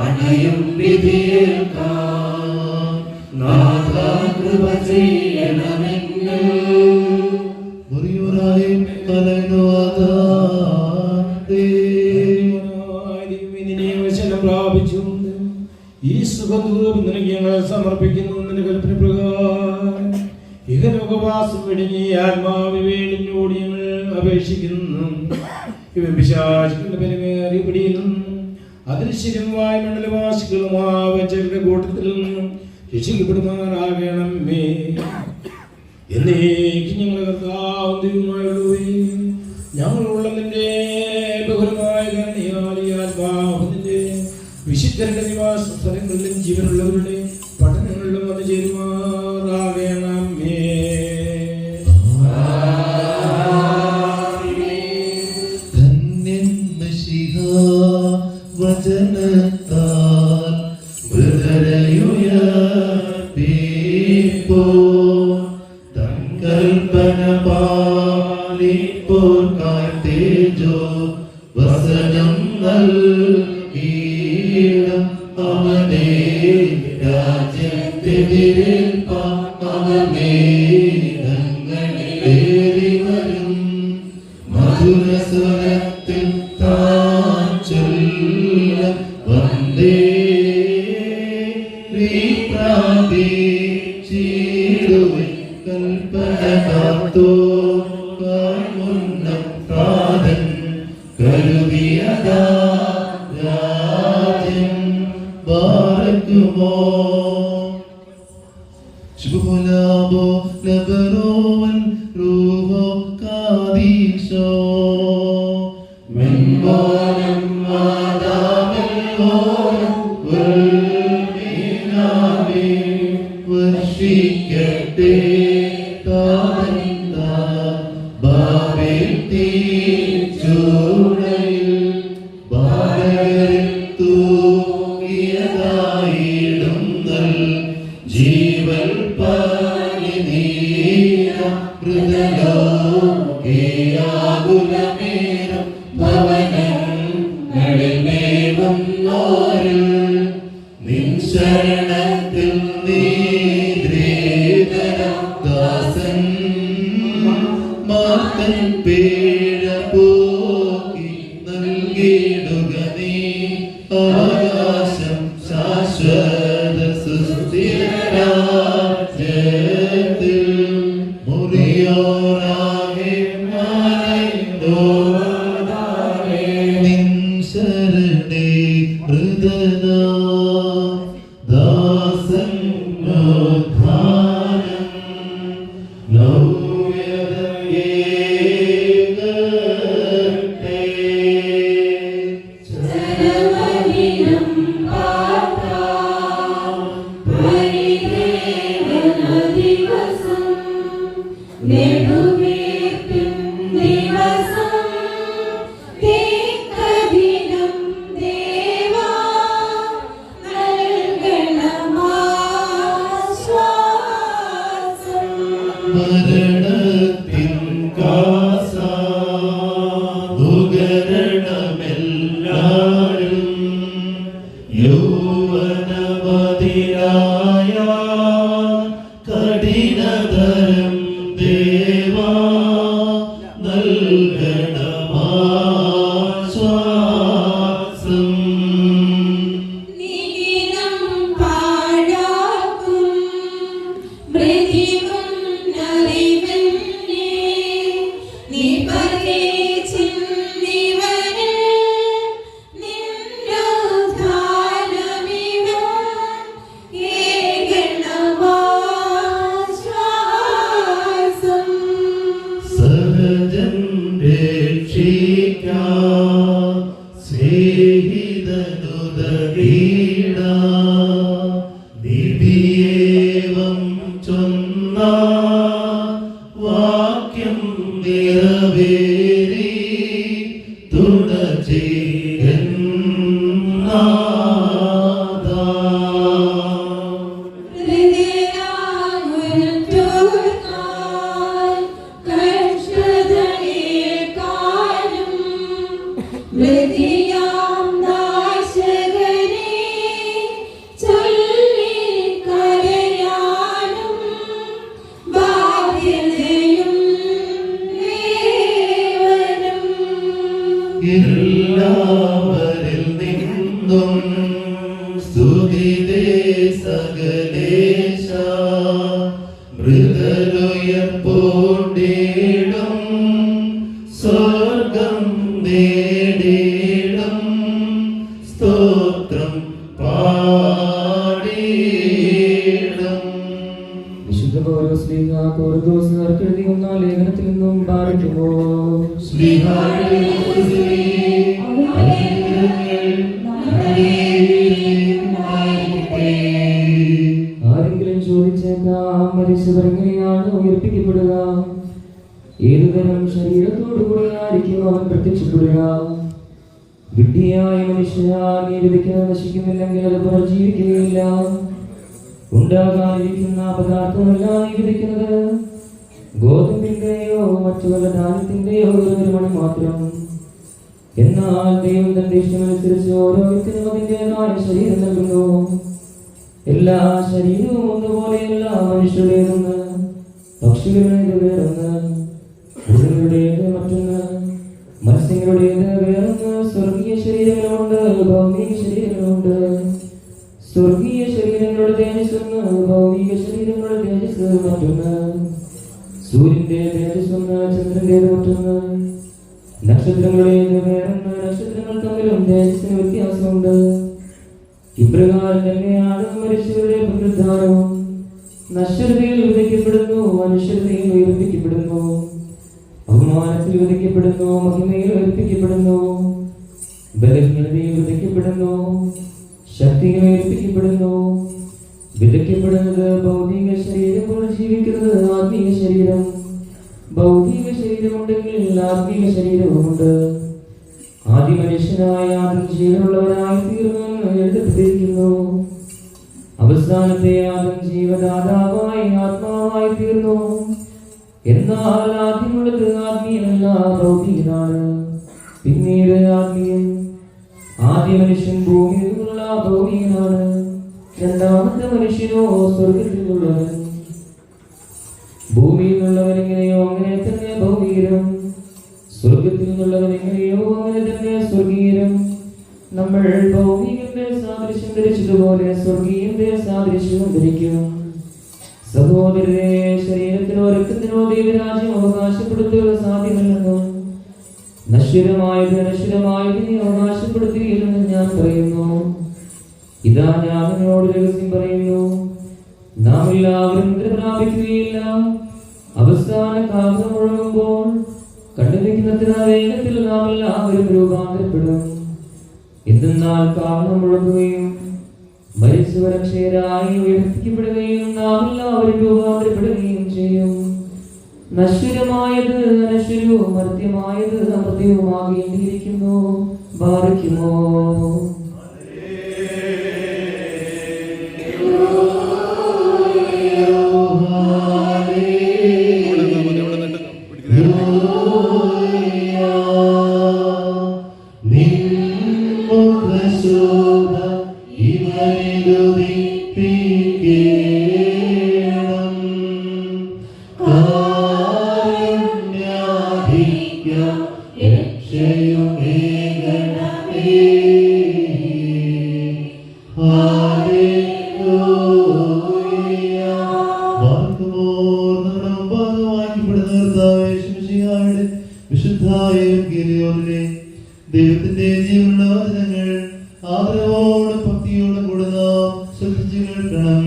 അണയും വിധിയേൽക്കാൻ നാഥ കൃപ ചെയ്യണമെങ്കിൽ മുറിയുറായി പ്രാപിച്ചുകൊണ്ട് ഈ സുഖദൂരം നിനക്ക് ഞങ്ങൾ സമർപ്പിക്കുന്നു. നിന്റെ കൽപ്പന പ്രകാരം ഇഹലോകവാസം വെടിഞ്ഞ് ആത്മാവ് വേടിനോട് ഞങ്ങൾ അപേക്ഷിക്കുന്നു. ഇവ പിശാചുക്കളുടെ ബലമേറിയ പിടിയിൽ നിന്നും അദൃശ്യമായ മണ്ഡലവാസികളുമാവരുടെ കൂട്ടത്തിൽ നിന്നും രക്ഷിക്കപ്പെടുമാറാകണമേ. എന്നേക്ക് ഞങ്ങളുടെ കർത്താവും ദൈവമായുള്ളവേ, ഞങ്ങളുള്ള നിന്റെ ബഹുലമായ കരുണയാൽ ഈ ആത്മാവ് നിന്റെ വിശുദ്ധരുടെ നിവാസ സ്ഥലങ്ങളിലും ജീവനുള്ളവരുടെ പഠനങ്ങളിലും വന്നു ചേരുമാറാകണമേ. ധന്യൻ മശിഹാ വചനത്താൽ മൃതരയുയർപ്പിപ്പോ തൻ കൽപ്പന പാലിപ്പോൾ കാത്തേജോ വസനം നൽകിയിടം അവനെ രാജ്യത്തെതിരേൽപ്പാൻ അവമേഘങ്ങളിലേറി വരും. മധുരസ്വരത്തിൽ താൻ ചൊല്ല വന്ദേ പ്രാപിച്ചിടുവിൻ. കൽപ്പന കാത്തോ മുന്നം പ്രാതൻ കരുതിയതാ രാജ്യം ബാരക്കുമോ. ശുഭലാഭോ ലബരോവൻ റൂഹോ കാദീശോ മെൻവാനം മാതാമെൽവോനം വൽമീനാമേ വർഷിക്കട്ടെ താനന്ദ ബാബേൽ തീച്ചൂടയിൽ ബാലകരിൽ തൂകിയതായിടും നൽ ജീവൽ പനിനീര മൃതലോകയാകുലമേരം ഭവനങ്ങളിലേവം നോരിൽ നിൻ ശരണത്തിൽ നീദ്രേതരദാസൻ മാതൻ പേഴ പോക്കി നൽകിയിടുക നീ ആകാശം ശാശ്വത സുസ്ഥിരരാജ്യത്തിൽ മുറിയോരാകെ മറൈന്തോരാകെ നിൻ ശരണേ ഹൃദനാ ദാസൻ നോദ്ധാനം മരണത്തിൻ കാസ ഉപകരണമെല്ലാരും യൗവനവതിരായ കഠിനതരം ദേവാ നൽകണമാശ്വാസം. സഹജൻ രക്ഷിക്കാൻ സ്നേഹിതനു എല്ലാവരിൽ നിന്നും സ്തുതിതേ സകലേശ മൃതരുയർപ്പോടേടും സ്വർഗം നേടേടും സ്തോത്രം പാടേടും. വിശുദ്ധ പൗലോസ്ലീഹ കൊറിന്തോസുകാർക്ക് എഴുതിയ ഒന്നാം ലേഖനത്തിൽ നിന്നും പാടിക്കുമോ ആരെങ്കിലും ചോദിച്ചേക്കാം, മരിച്ചവർ എങ്ങനെയാണ് ഉയർപ്പിക്കപ്പെടുക? ഏതുതരം ശരീരത്തോടുകൂടി ആയിരിക്കും അവൻ പ്രത്യക്ഷപ്പെടുക? വിഡ്ഢിയായ മനുഷ്യ, നീ വിധിക്കുന്നത് നശിക്കുന്നില്ലെങ്കിൽ അത് പുനർജീവിക്കുകയില്ല. ഉണ്ടാകാനിരിക്കുന്ന പദാർത്ഥമല്ല നീ വിധിക്കുന്നത്, ഗോതമ്പിന്റെയോ മറ്റു വല്ല ധാന്യത്തിന്റെയോ ഒരു മണി മാത്രം. എന്നാൽ ദൈവം തന്റെ ഇഷ്ടമനുസരിച്ച് ഓരോരുത്തരും അതിൻ്റെതായ ശരീരം നൽകുന്നു. എല്ലാ ശരീരവും ഒന്നുപോലെയല്ല മനുഷ്യരുടേതൊന്ന്, പക്ഷികളുടേത് വേറൊന്ന്, മൃഗങ്ങളുടേത് മറ്റൊന്ന്, മത്സ്യങ്ങളുടേത് വേറൊന്ന്. സ്വർഗീയ ശരീരങ്ങളുണ്ട്, ഭൗമിക ശരീരങ്ങളുണ്ട്. സ്വർഗീയ ശരീരങ്ങളുടെ തേജസ് ഒന്ന്, ഭൗമിക ശരീരങ്ങളുടെ തേജസ് മറ്റൊന്ന്. സൂര്യന്റെ തേജസ് ഒന്ന്, ചന്ദ്രന്റേത് മറ്റൊന്ന്. നക്ഷത്രങ്ങളുടേത് വേറൊന്ന്, നക്ഷത്രങ്ങൾ തമ്മിലും തേജസ്സിന് വ്യത്യാസമുണ്ട്. ഇപ്രകാരം തന്നെയാണ് മനുഷ്യരുടെ പുനരുദ്ധാനവും. നശ്വരതയിൽ വിധിക്കപ്പെടുന്നു, മനുഷ്യരതയിൽ ഉയർപ്പിക്കപ്പെടുന്നു. അപമാനത്തിൽ വിധിക്കപ്പെടുന്നു, മഹിമയിൽ ഉയർപ്പിക്കപ്പെടുന്നു. ബലഹീനതയിൽ വിധിക്കപ്പെടുന്നു, ശക്തിയിൽ ഉയർപ്പിക്കപ്പെടുന്നു. വിധിക്കപ്പെടുന്നത് ഭൗതിക ശരീരം കൊണ്ട് ജീവിക്കുന്നത് ആത്മീയ ശരീരം. ഭൗതിക ശരീരമുണ്ടെങ്കിൽ ആത്മീയ ശരീരവുമുണ്ട്. ആദ്യ മനുഷ്യനായ ആദ്യം ജീവനുള്ളവനായി തീർന്നെന്ന് എഴുതപ്പെട്ടിരിക്കുന്നു. അവസാനത്തെ ആദ്യം ജീവദാതാവായി ആത്മാവായി തീർന്നു. എന്നാൽ ആദ്യമുള്ളത് ആത്മീയമല്ല, ഭൗതികനാണ്. പിന്നീട് ആത്മീയൻ. ആദ്യ മനുഷ്യൻ ഭൂമിയിൽ നിന്നുള്ള ഭൗമികനാണ്. രണ്ടാമത്തെ മനുഷ്യനോ സ്വർഗത്തിൽ നിന്നുള്ളവൻ. ഭൂമിയിൽ നിന്നുള്ളവൻ എങ്ങനെയോ അങ്ങനെ തന്നെ ഭൗമികരും, സ്വർഗത്തിൽ നിന്നുള്ളവൻ എങ്ങനെയോ അങ്ങനെ തന്നെ സ്വർഗീയരും. നമ്മൾ ഭൗമികന്റെ സാദൃശ്യം ധരിച്ചതുപോലെ സ്വർഗീയന്റെ സാദൃശ്യവും ധരിക്കും. സഹോദരരെ, ശരീരത്തിനോ രക്തത്തിനോ ദൈവരാജ്യം അവകാശപ്പെടുത്തുക സാധ്യമല്ലെന്നും നശ്വരമായതിനെ അവകാശപ്പെടുത്തുകയില്ലെന്ന് ഞാൻ പറയുന്നു. ഇതാ ഞാൻ നിങ്ങളോട് രഹസ്യം പറയുന്നു, നാം എല്ലാവരും നിദ്ര പ്രാപിക്കുകയില്ല. അവസാന കാലം മുഴങ്ങുമ്പോൾ കണ്ടുവെക്കുന്നത്ര വേഗത്തിൽ നാം എല്ലാവരും രൂപാന്തരപ്പെടും. എന്തെന്നാൽ കാലം മുഴങ്ങുകയും മരിച്ചവർ അക്ഷയരായി ഉയർത്തിക്കപ്പെടുകയും നാം എല്ലാവരും രൂപാന്തരപ്പെടുകയും ചെയ്യും. നശ്വരമായത് അനശ്വരവും മർത്യമായത് അമർത്യവുമാകേണ്ടിയിരിക്കുന്നു. ബാധിക്കുമോ? ദൈവത്തിന്റെ ജീവനുള്ള വചനങ്ങൾ ആദരവോടെ ഭക്തിയോടെ കൂടെ നാം ശ്രദ്ധിച്ചു കേൾക്കണം.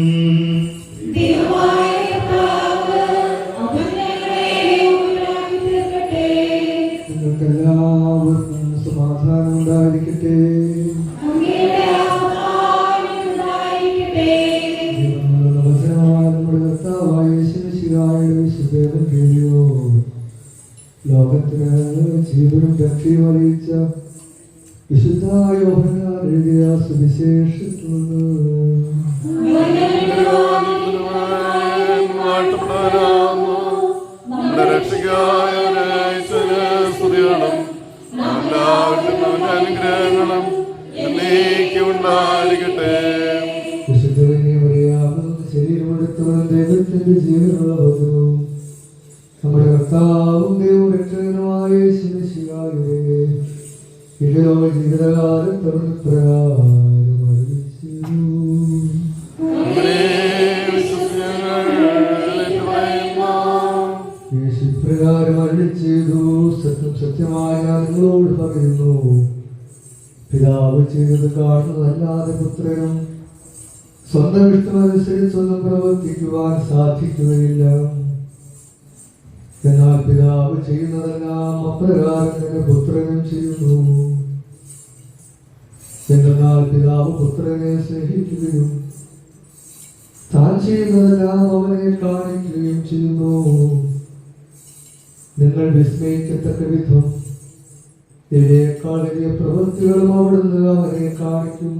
നിങ്ങൾക്കെല്ലാവർക്കും സമാധാനം ഉണ്ടായിരിക്കട്ടെ. നമ്മുടെ കർത്താവായ യേശുമിശിഹായുടെ വിശുദ്ധേവൻ കേളിയോ ലോകത്തിന് ജീവനും രക്ഷയും അറിയിച്ച വിശുദ്ധ യോഹന്നാൻ എഴുതിയ സുവിശേഷത്തിൽ നിന്ന് നമ്മുടെ രക്ഷയ്ക്കായ സ്തുതികളും എല്ലാവർക്കും അവന്റെ അനുഗ്രഹങ്ങളും എന്നേക്കും ഉണ്ടായിരിക്കട്ടെ. ശരീരമെടുത്തവൻ ദൈവത്തിന്റെ ജീവനുള്ള വചനവും നമ്മുടെ കർത്താവും ദൈവവും രക്ഷകനുമായ യേശുമിശിഹായുടെ ഇഹലോക ജീവിതകാലത്തോട് പ്രകാരം യേശുപ്രകാരം അരുളി ചെയ്തു. സത്യം സത്യമായ ഞാൻ നിങ്ങളോട് പറയുന്നു, പിതാവ് ചെയ്തത് കാണുന്നതല്ലാതെ പുത്രനും സ്വന്തം ഇഷ്ടമനുസരിച്ചൊന്നും പ്രവർത്തിക്കുവാൻ സാധിക്കുകയില്ല. എന്നാൽ പിതാവ് ചെയ്യുന്നതെല്ലാം അപ്രകാരം തന്നെ പുത്രനും ചെയ്യുന്നു. എന്നാൽ പിതാവ് പുത്രനെ സ്നേഹിക്കുകയും താൻ ചെയ്യുന്നതെല്ലാം അവനെ കാണിക്കുകയും ചെയ്യുന്നു. നിങ്ങൾ വിസ്മയിക്കത്തക്ക വിധം ഇതിനേക്കാൾ വലിയ പ്രവൃത്തികളും അവിടുന്ന് അവനെ കാണിക്കും.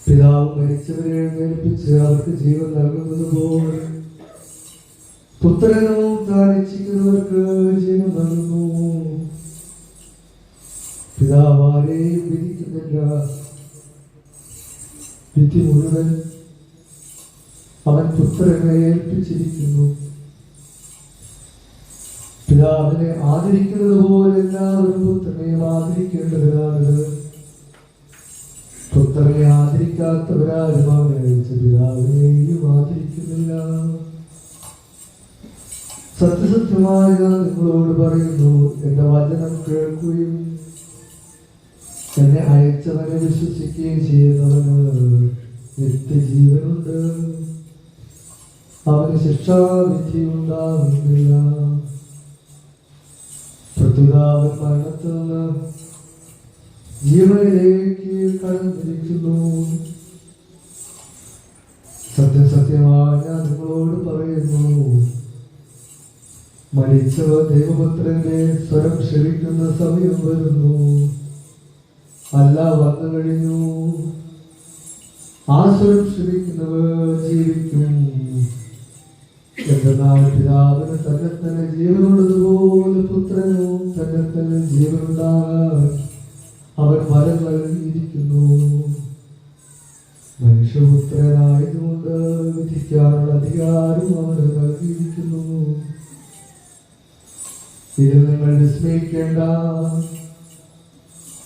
പിതാവ് മരിച്ചവരെ എഴുന്നേൽപ്പിച്ച് അവർക്ക് ജീവൻ നൽകുന്നത് പോലെ പുത്രനും താൻ ഇച്ഛിക്കുന്നവർക്ക് ജീവൻ നൽകുന്നു. പിതാവ് ആരെയും വിധിക്കുന്നില്ല, വിധി മുഴുവൻ അവൻ പുത്രനെ ഏൽപ്പിച്ചിരിക്കുന്നു. പിതാവിനെ ആദരിക്കുന്നത് പോലെ എല്ലാവരും പുത്രനെയും ആദരിക്കേണ്ടവരാണ്. പുത്രനെ ആദരിക്കാത്തവരാരും അവനെ അയച്ച പിതാവിനെയും ആദരിക്കുന്നില്ല. സത്യസത്യമായി ഞാൻ നിങ്ങളോട് പറയുന്നു, എന്റെ വചനം കേൾക്കുകയും എന്നെ അയച്ചവനെ വിശ്വസിക്കുകയും ചെയ്യുന്നവന് നിത്യജീവനുണ്ട്, അവന് ശിക്ഷാവിധി ഉണ്ടാകുന്നില്ല. പ്രത്യുതാവൻ മരണത്തിൽ നിന്ന് ജീവനിലേക്ക് കടന്നിരിക്കുന്നു. സത്യസത്യമായി ഞാൻ നിങ്ങളോട് പറയുന്നു, മരിച്ചവർ ദൈവപുത്രന്റെ സ്വരം ശ്രവിക്കുന്ന സമയം വരുന്നു, അല്ല വന്നു കഴിഞ്ഞു. ആ സ്വരം ശ്രവിക്കുന്നവർ ജീവിക്കും. എന്നാൽ പിതാവിന് തന്നെ തന്നെ ജീവനുള്ളതുപോലെ പുത്രനും തന്നെ തന്നെ ജീവനുണ്ടാകാൻ അവൻ വരം നൽകിയിരിക്കുന്നു. മനുഷ്യപുത്രനായതുകൊണ്ട് വിധിക്കാനുള്ള അധികാരം അവന് നൽകിയിരിക്കുന്നു. ഇതിൽ നിങ്ങൾ വിസ്മയിക്കേണ്ട.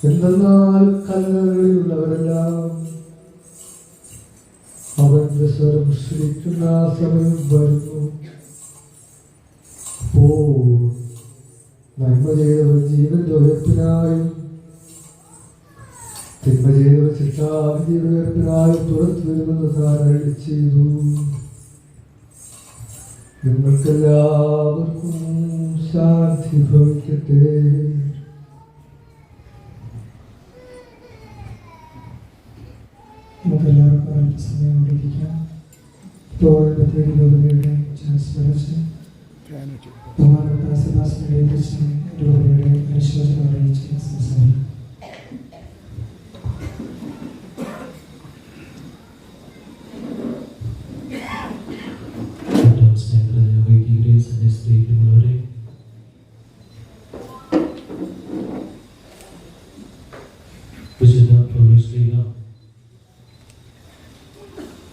എന്തെന്നാൽ കല്ലറകളിലുള്ളവരെല്ലാം അവന്റെ സ്വരം ശ്രവിക്കുന്ന സമയം വരുന്നു. നന്മ ചെയ്തവർ ജീവന്റെ ഉയർപ്പിനായും തിന്മ ചെയ്തവർ ശിക്ഷാവിധിയുടെ ഉയർപ്പിനായും പുറത്തു വരുമെന്ന് താൻ അരുളി ചെയ്തു. നിങ്ങൾക്കെല്ലാവർക്കും ശാന്തി ഭവിക്കട്ടെ. നമുക്കെല്ലാവർക്കും അല്പസമയം കൊണ്ടിരിക്കാം. ഇപ്പോൾ രൂപതയുടെ ചാൻസലർ ബഹുമാനപ്പെട്ട സെബാസ്റ്റ്യൻ രൂപതയുടെ അനുശോചനം അറിയിച്ച് സംസാരിക്കും.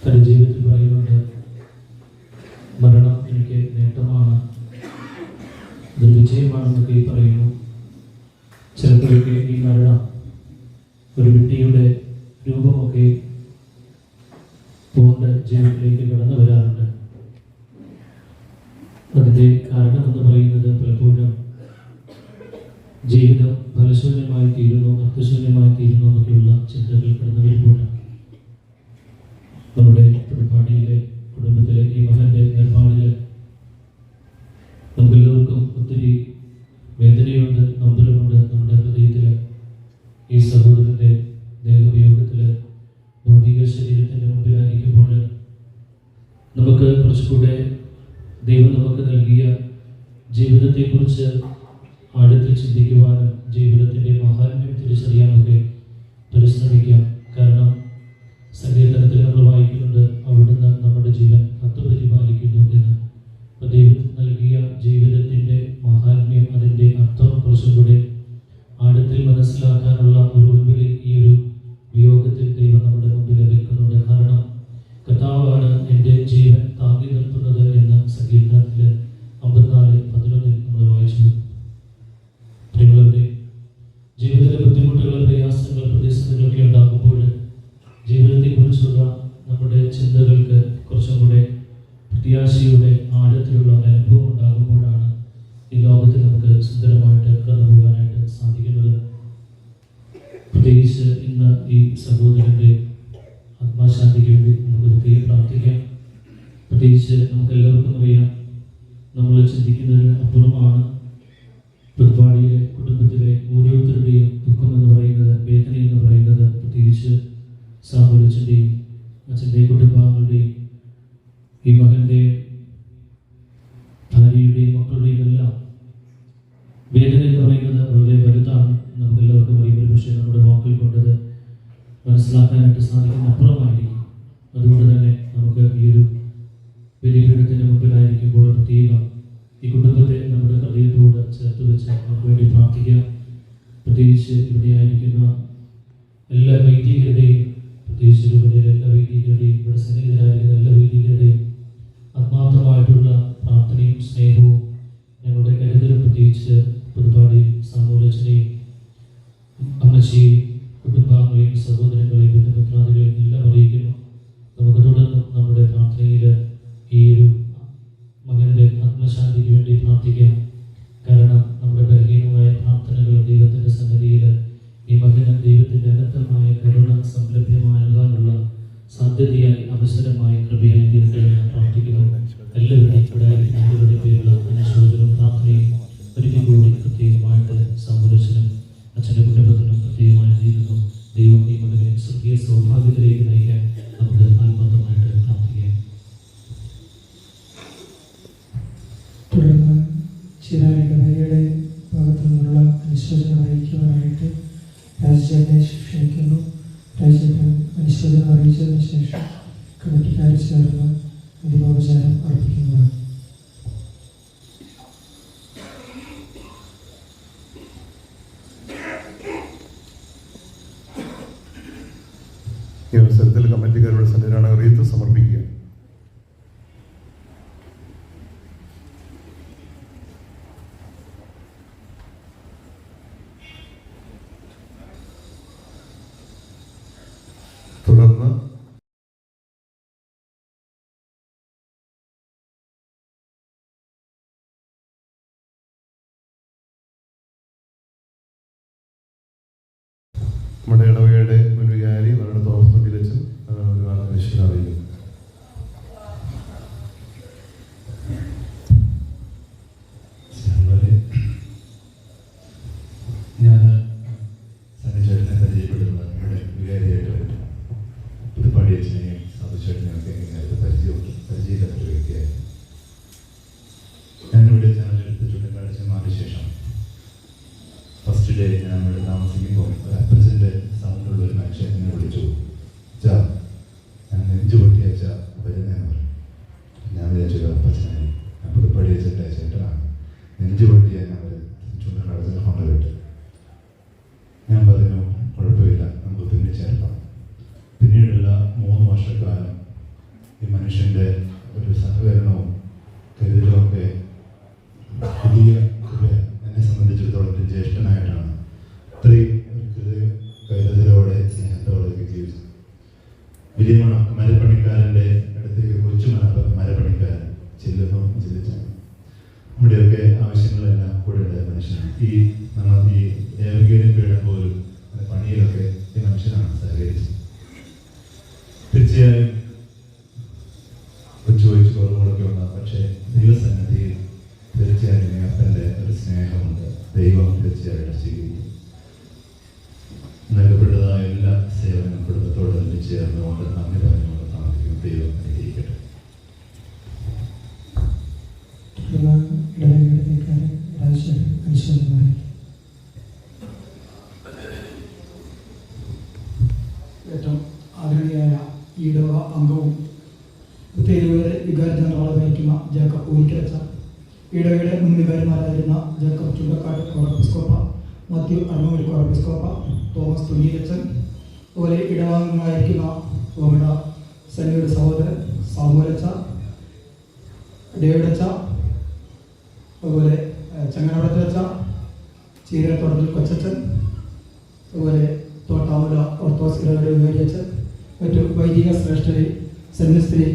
തന്റെ ജീവിതത്തിൽ പറയുന്നുണ്ട്, മരണം എനിക്ക് നേട്ടമാണ്, അതൊരു വിജയമാണെന്നൊക്കെ പറയുന്നു. ചിലപ്പോഴൊക്കെ ഈ മരണം ഒരു വിട്ടിയുടെ രൂപമൊക്കെ പൂർണ്ണ ജീവിതത്തിലേക്ക് കടന്നു വരാറുണ്ട്. അതിൻ്റെ കാരണമെന്ന് പറയുന്നത് പലപ്പോഴും ജീവിതം ഫലശൂന്യമായി തീരുന്നു, അർത്ഥശൂന്യമായി തീരുന്നു എന്നൊക്കെയുള്ള ചിന്തകൾ കടന്നു വരുമ്പോഴാണ് നമ്മുടെ പരിപാടിയിലെ കുടുംബത്തിലെ ഈ മകന്റെ നിർമ്മാണില് നമുക്കെല്ലാവർക്കും ഒത്തിരി വേദനയുണ്ട്, നൊമ്പരമുണ്ട്. നമ്മുടെ ഹൃദയത്തിൽ ഈ സഹോദരന്റെ ദേഹവിയോഗത്തില് ഭൗതിക ശരീരത്തിന്റെ മുമ്പിലായിരിക്കുമ്പോൾ നമുക്ക് കുറച്ചുകൂടെ ദൈവം നമുക്ക് നൽകിയ ജീവിതത്തെക്കുറിച്ച് ആഴത്തിൽ ചിന്തിക്കുവാനും ജീവിതത്തിന്റെ മഹാത്മ്യം തിരിച്ചറിയാനൊക്കെ പരിശ്രമിക്കാം. കാരണം സങ്കീർത്തനത്തിൽ നമ്മൾ വായിക്കുന്നുണ്ട്, അവിടുന്ന് നമ്മുടെ ജീവൻ കാത്തുപരിപാലിക്കുന്നു എന്ന്. ദൈവം നൽകിയ ജീവിതത്തിന്റെ മഹാത്മ്യം, അതിൻ്റെ സുന്ദരമായിട്ട് കടന്നു പോകാനായിട്ട് സാധിക്കുന്നത്. പ്രത്യേകിച്ച് ഇന്ന് ഈ സഹോദരൻ്റെ ആത്മാശാന്തിക്ക് വേണ്ടി നമുക്ക് പ്രത്യേകം പ്രാർത്ഥിക്കാം. പ്രത്യേകിച്ച് നമുക്ക് എല്ലാവർക്കും അറിയാം, നമ്മൾ ചിന്തിക്കുന്നതിന് അപ്പുറമാണ് പുതുപ്പാടിയിലെ കുടുംബത്തിലെ ഓരോരുത്തരുടെയും ദുഃഖം എന്ന് പറയുന്നത്, വേദന എന്ന് പറയുന്നത്. പ്രത്യേകിച്ച് സാമൂലച്ചൻ്റെയും അച്ഛൻ്റെയും കുടുംബാംഗങ്ങളുടെയും ഈ മകൻ്റെ ഭാര്യയുടെയും മക്കളുടെയും എല്ലാം വേദന എന്ന് പറയുന്നത് വളരെ വലുതാണ്. നമുക്കെല്ലാവർക്കും അറിയുമ്പോൾ പക്ഷേ നമ്മുടെ വാക്കുകൾ കൊണ്ടത് മനസ്സിലാക്കാനായിട്ട് സാധിക്കുന്ന അപ്പുറമായിരിക്കും. അതുകൊണ്ട് തന്നെ നമുക്ക് ഈ ഒരു ബലിപീഠത്തിൻ്റെ മുമ്പിലായിരിക്കുമ്പോൾ പ്രത്യേകം ഈ കുടുംബത്തെ നമ്മുടെ ഹൃദയത്തോട് ചേർത്ത് വെച്ച് നമുക്ക് വേണ്ടി പ്രാർത്ഥിക്കാം. പ്രത്യേകിച്ച് ഇവിടെ ആയിരിക്കുന്ന എല്ലാ വൈദികരുടെയും, പ്രത്യേകിച്ച് രൂപതയിലെ എല്ലാ വൈദികരുടെയും, ഇവിടെ സന്നിഹിതരായിരിക്കുന്ന എല്ലാ വൈദികരുടെയും ആത്മാർത്ഥമായിട്ടുള്ള പ്രാർത്ഥനയും സ്നേഹവും ഞങ്ങളുടെ കരുതലും, പ്രത്യേകിച്ച് പുതുപ്പാടി സാമൂലച്ചനെയും അമ്മച്ചിയെയും കുടുംബാംഗങ്ങളെയും സഹോദരങ്ങളെയും ബന്ധുമിത്രാദികളെയും എല്ലാം അറിയിക്കുന്നു. നമുക്ക് തുടർന്ന് നമ്മുടെ പ്രാർത്ഥനയിൽ ഈ ഒരു മകൻ്റെ ആത്മശാന്തിക്ക് വേണ്ടി പ്രാർത്ഥിക്കാം. കാരണം നമ്മുടെ ബലഹീനമായ പ്രാർത്ഥനകൾ ദൈവത്തിൻ്റെ സന്നിധിയിൽ ഈ മകന് ദൈവത്തിൻ്റെ അനന്തമായ കരുണ സംലഭ്യമാകാനുള്ള സാധ്യതയായി, അവസരമായി, കൃപയായി തീർക്കണമെന്ന് പ്രാർത്ഥിക്കുന്നു. എല്ലാവരുടെയും ഇവിടെ ആയിരിക്കുന്നവരുടെ പേരുള്ള അനുശോചനവും പ്രാർത്ഥനയും ഒരിക്കൽ കൂടി പ്രത്യേകമായിട്ട് സാമൂലച്ചനും അച്ഛൻ്റെ കുടുംബത്തിനും പ്രത്യേകമായി നേരുന്നു. ദൈവം ഈ മകനെ സ്വർഗീയ സൗഭാഗ്യത്തിലേക്ക് നയിക്കാൻ നമുക്ക് ആത്മാർത്ഥമായിട്ട് പ്രാർത്ഥിക്കാം. തുടർന്ന് ചിരാനികതയുടെ ഭാഗത്തു നിന്നുള്ള അനുശോചനം അറിയിക്കുവാനായിട്ട് രാജ്യത്തെ ക്ഷണിക്കുന്നു. രാജ്യത്തെ അനുശോചനം അറിയിച്ചതിന് ശേഷം കമ്മിറ്റിക്കാർ ചേർന്ന് അന്തിമോപചാരം അർപ്പിക്കുന്നതാണ്. ഈ അവസരത്തിൽ കമ്മിറ്റിക്കാരുടെ സന്നിധാന റീത്ത് സമർപ്പിക്കുക. തുടർന്ന് നമ്മുടെ ഇടവകയുടെ മുൻ വികാരി അവരുടെ തോമസ് തൊട്ടിലച്ചൻ ഒരു അന്വേഷണം അറിയിക്കും. ഞാൻ സന്നിചേട്ടനെ പരിചയപ്പെടുന്നത് ഇവിടെ വികാരിയായിട്ട് പുതുപ്പാടി അച്ഛനെയും സാധുചേട്ടനെയും ഒക്കെ നേരത്തെ പരിചയപ്പെട്ട ഒരു വ്യക്തിയായിരുന്നു. ഞാനിവിടെ ചാനലെടുത്ത് ചൂണ്ടിക്കാണിച്ച മാറിയ ശേഷം ഫസ്റ്റ് ഡേ ഞാൻ ഇവിടെ താമസിക്കുമ്പോൾ ഒരു അപ്പച്ചൻ്റെ സൗണ്ടുള്ള ഒരു മനുഷ്യൻ എന്നെ വിളിച്ചു. അച്ഛാ, ഞാൻ നെഞ്ചു പൊട്ടിയ അച്ഛാ വരുന്നതെന്ന് പറഞ്ഞു. ഞാൻ വിചാരിച്ചൊരു അപ്പച്ചനായി, ഞാൻ പുതുപ്പാടി അച്ഛൻ്റെ ചേട്ടനാണ്. നെഞ്ചു പൊട്ടിയ ഞാൻ ചൂണ്ടിക്കാണിച്ച ഫോണിൽ വിട്ടു. ഞാൻ പറഞ്ഞു, കുഴപ്പമില്ല, നമുക്ക് പിന്നെ ചേർക്കാം. പിന്നീടുള്ള 3 വർഷക്കാലം ഈ മനുഷ്യൻ്റെ ഒരു സഹകരണവും കരുതലും ഒക്കെ പുതിയ എന്നെ സംബന്ധിച്ചിടത്തോളം ഒരു ജ്യേഷ്ഠനായിട്ടാണ്. ഇത്രയും കരുതലോടെ സ്നേഹത്തോടെ ജീവിച്ചു. വലിയ മരപ്പണിക്കാരൻ്റെ അടുത്തേക്ക് കൊച്ചു മരപ്പണിക്കാരൻ ചെല്ലുന്നു. നമ്മുടെയൊക്കെ ആവശ്യങ്ങളെല്ലാം കൂടെ ഉള്ള മനുഷ്യനാണ്. നമ്മൾ ഈ ദേവഗീരം പീഠം പോലും പണിയിലൊക്കെ ഈ മനുഷ്യനാണ് സഹകരിച്ചത്. തീർച്ചയായും കൊച്ചു കുറവുകളൊക്കെ ഉണ്ടാകും. പക്ഷേ ദൈവസന്നിധിയിൽ തീർച്ചയായും അപ്പൻ്റെ ഒരു സ്നേഹമുണ്ട്. ദൈവം തീർച്ചയായിട്ടും സ്വീകരിക്കും. നൽകപ്പെട്ടതായ എല്ലാ സേവനം കുടുംബത്തോട് ചേർന്നുകൊണ്ട് നന്ദി പറഞ്ഞുകൊണ്ട് പ്രാർത്ഥിക്കും. ദൈവം അനുഗ്രഹിക്കട്ടെ. ഏറ്റവും ആദരണീയായ ഈടവ അംഗവും തിരുവരെ വികാര ജനറൽ നയിക്കുന്ന ജേക്കബ് ഊരിക്കരച്ച, ഈടവയുടെ മുൻ വികാരിമാരായിരുന്ന ജേക്കബ് ചുണ്ടക്കാട് കോറപ്പിസ്കോപ്പ, മാത്യു അണ്ണൂരി കോറപ്പിസ്കോപ്പ, തോമസ് തുണിയിലച്ചൻ, അതുപോലെ ഇടവാംഗങ്ങളായിരിക്കുന്ന ഓമഡ സന്നിയുടെ സഹോദരൻ സാമൂലച്ച, ഡേവിഡച്ച, അതുപോലെ ചങ്ങനാടത്തിലച്ച, ചീരത്തോട്ടത്തിൽ കൊച്ചച്ചൻ, അതുപോലെ തോട്ടാമുല ഓർത്തോസ് ഇടവയുടെ വികാരിയച്ചൻ, മറ്റു വൈദിക ശ്രേഷ്ഠരെ, സന്യസ്തരെ,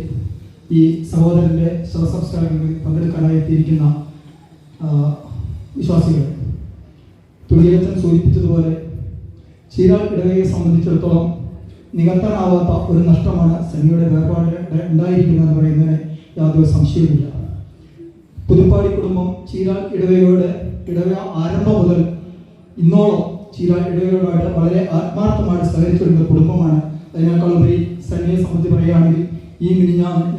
ഈ സഹോദരൻ്റെ ശവസംസ്കാരങ്ങളിൽ പങ്കെടുക്കാനായി എത്തിയിരിക്കുന്ന വിശ്വാസികൾ, തുള്ളിയച്ചൻ സൂചിപ്പിച്ചതുപോലെ ചീരാൾ ഇടവകയെ സംബന്ധിച്ചിടത്തോളം നികത്താനാവാത്ത ഒരു നഷ്ടമാണ് സന്നിയുടെ വേർപാട് ഉണ്ടായിരിക്കുന്നതെന്ന് പറയുന്നതിന് യാതൊരു സംശയവുമില്ല. പുതുപ്പാടി കുടുംബം ചീരാൾ ഇടവക ആരംഭം മുതൽ ഇന്നോളം ചീരാൾ ഇടവകയോടായിട്ട് വളരെ ആത്മാർത്ഥമായിട്ട് സഹകരിച്ചു വരുന്ന കുടുംബമാണ്. അതിനേക്കാളുപരി സന്നിയെ സംബന്ധിച്ച് പറയുകയാണെങ്കിൽ ഈ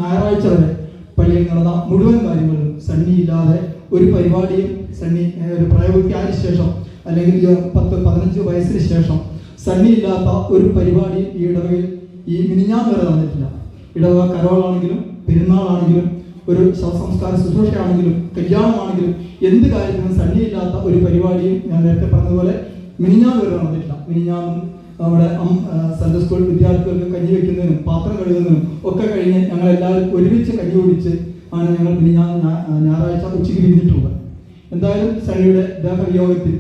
ഞായറാഴ്ച വരെ പള്ളിയിൽ നടന്ന മുഴുവൻ കാര്യങ്ങളും സണ്ണി ഇല്ലാതെ ഒരു പരിപാടിയും സണ്ണി ഒരു പ്രായപൂർത്തിയായ ശേഷം അല്ലെങ്കിൽ 10-15 വയസ്സിന് ശേഷം സണ്ണി ഇല്ലാത്ത ഒരു പരിപാടി ഈ ഇടവകയിൽ ഈ മിനിഞ്ഞാന്ന് വരെ നടന്നിട്ടില്ല. ഇടവക കരോളാണെങ്കിലും പെരുന്നാളാണെങ്കിലും ഒരു ശവസംസ്കാര ശുശ്രൂഷയാണെങ്കിലും കല്യാണമാണെങ്കിലും എന്ത് കാര്യത്തിനും സണ്ണി ഇല്ലാത്ത ഒരു പരിപാടിയും ഞാൻ നേരത്തെ പറഞ്ഞതുപോലെ മിനിഞ്ഞാന്ന് വരെ നടന്നിട്ടില്ല. മിനിഞ്ഞാന്നും നമ്മുടെ സൺഡേ സ്കൂൾ വിദ്യാർത്ഥികൾക്ക് കഞ്ഞി വയ്ക്കുന്നതിനും പാത്രം കഴുകുന്നതിനും ഒക്കെ കഴിഞ്ഞ് ഞങ്ങളെല്ലാവരും ഒരുമിച്ച് കഞ്ഞി കുടിച്ച് ആണ് ഞങ്ങൾ ഞായറാഴ്ച ഉച്ചയ്ക്ക് പിരിഞ്ഞിട്ടുള്ളത്. എന്തായാലും സണ്ണിയുടെ ദേഹവിയോഗത്തിൽ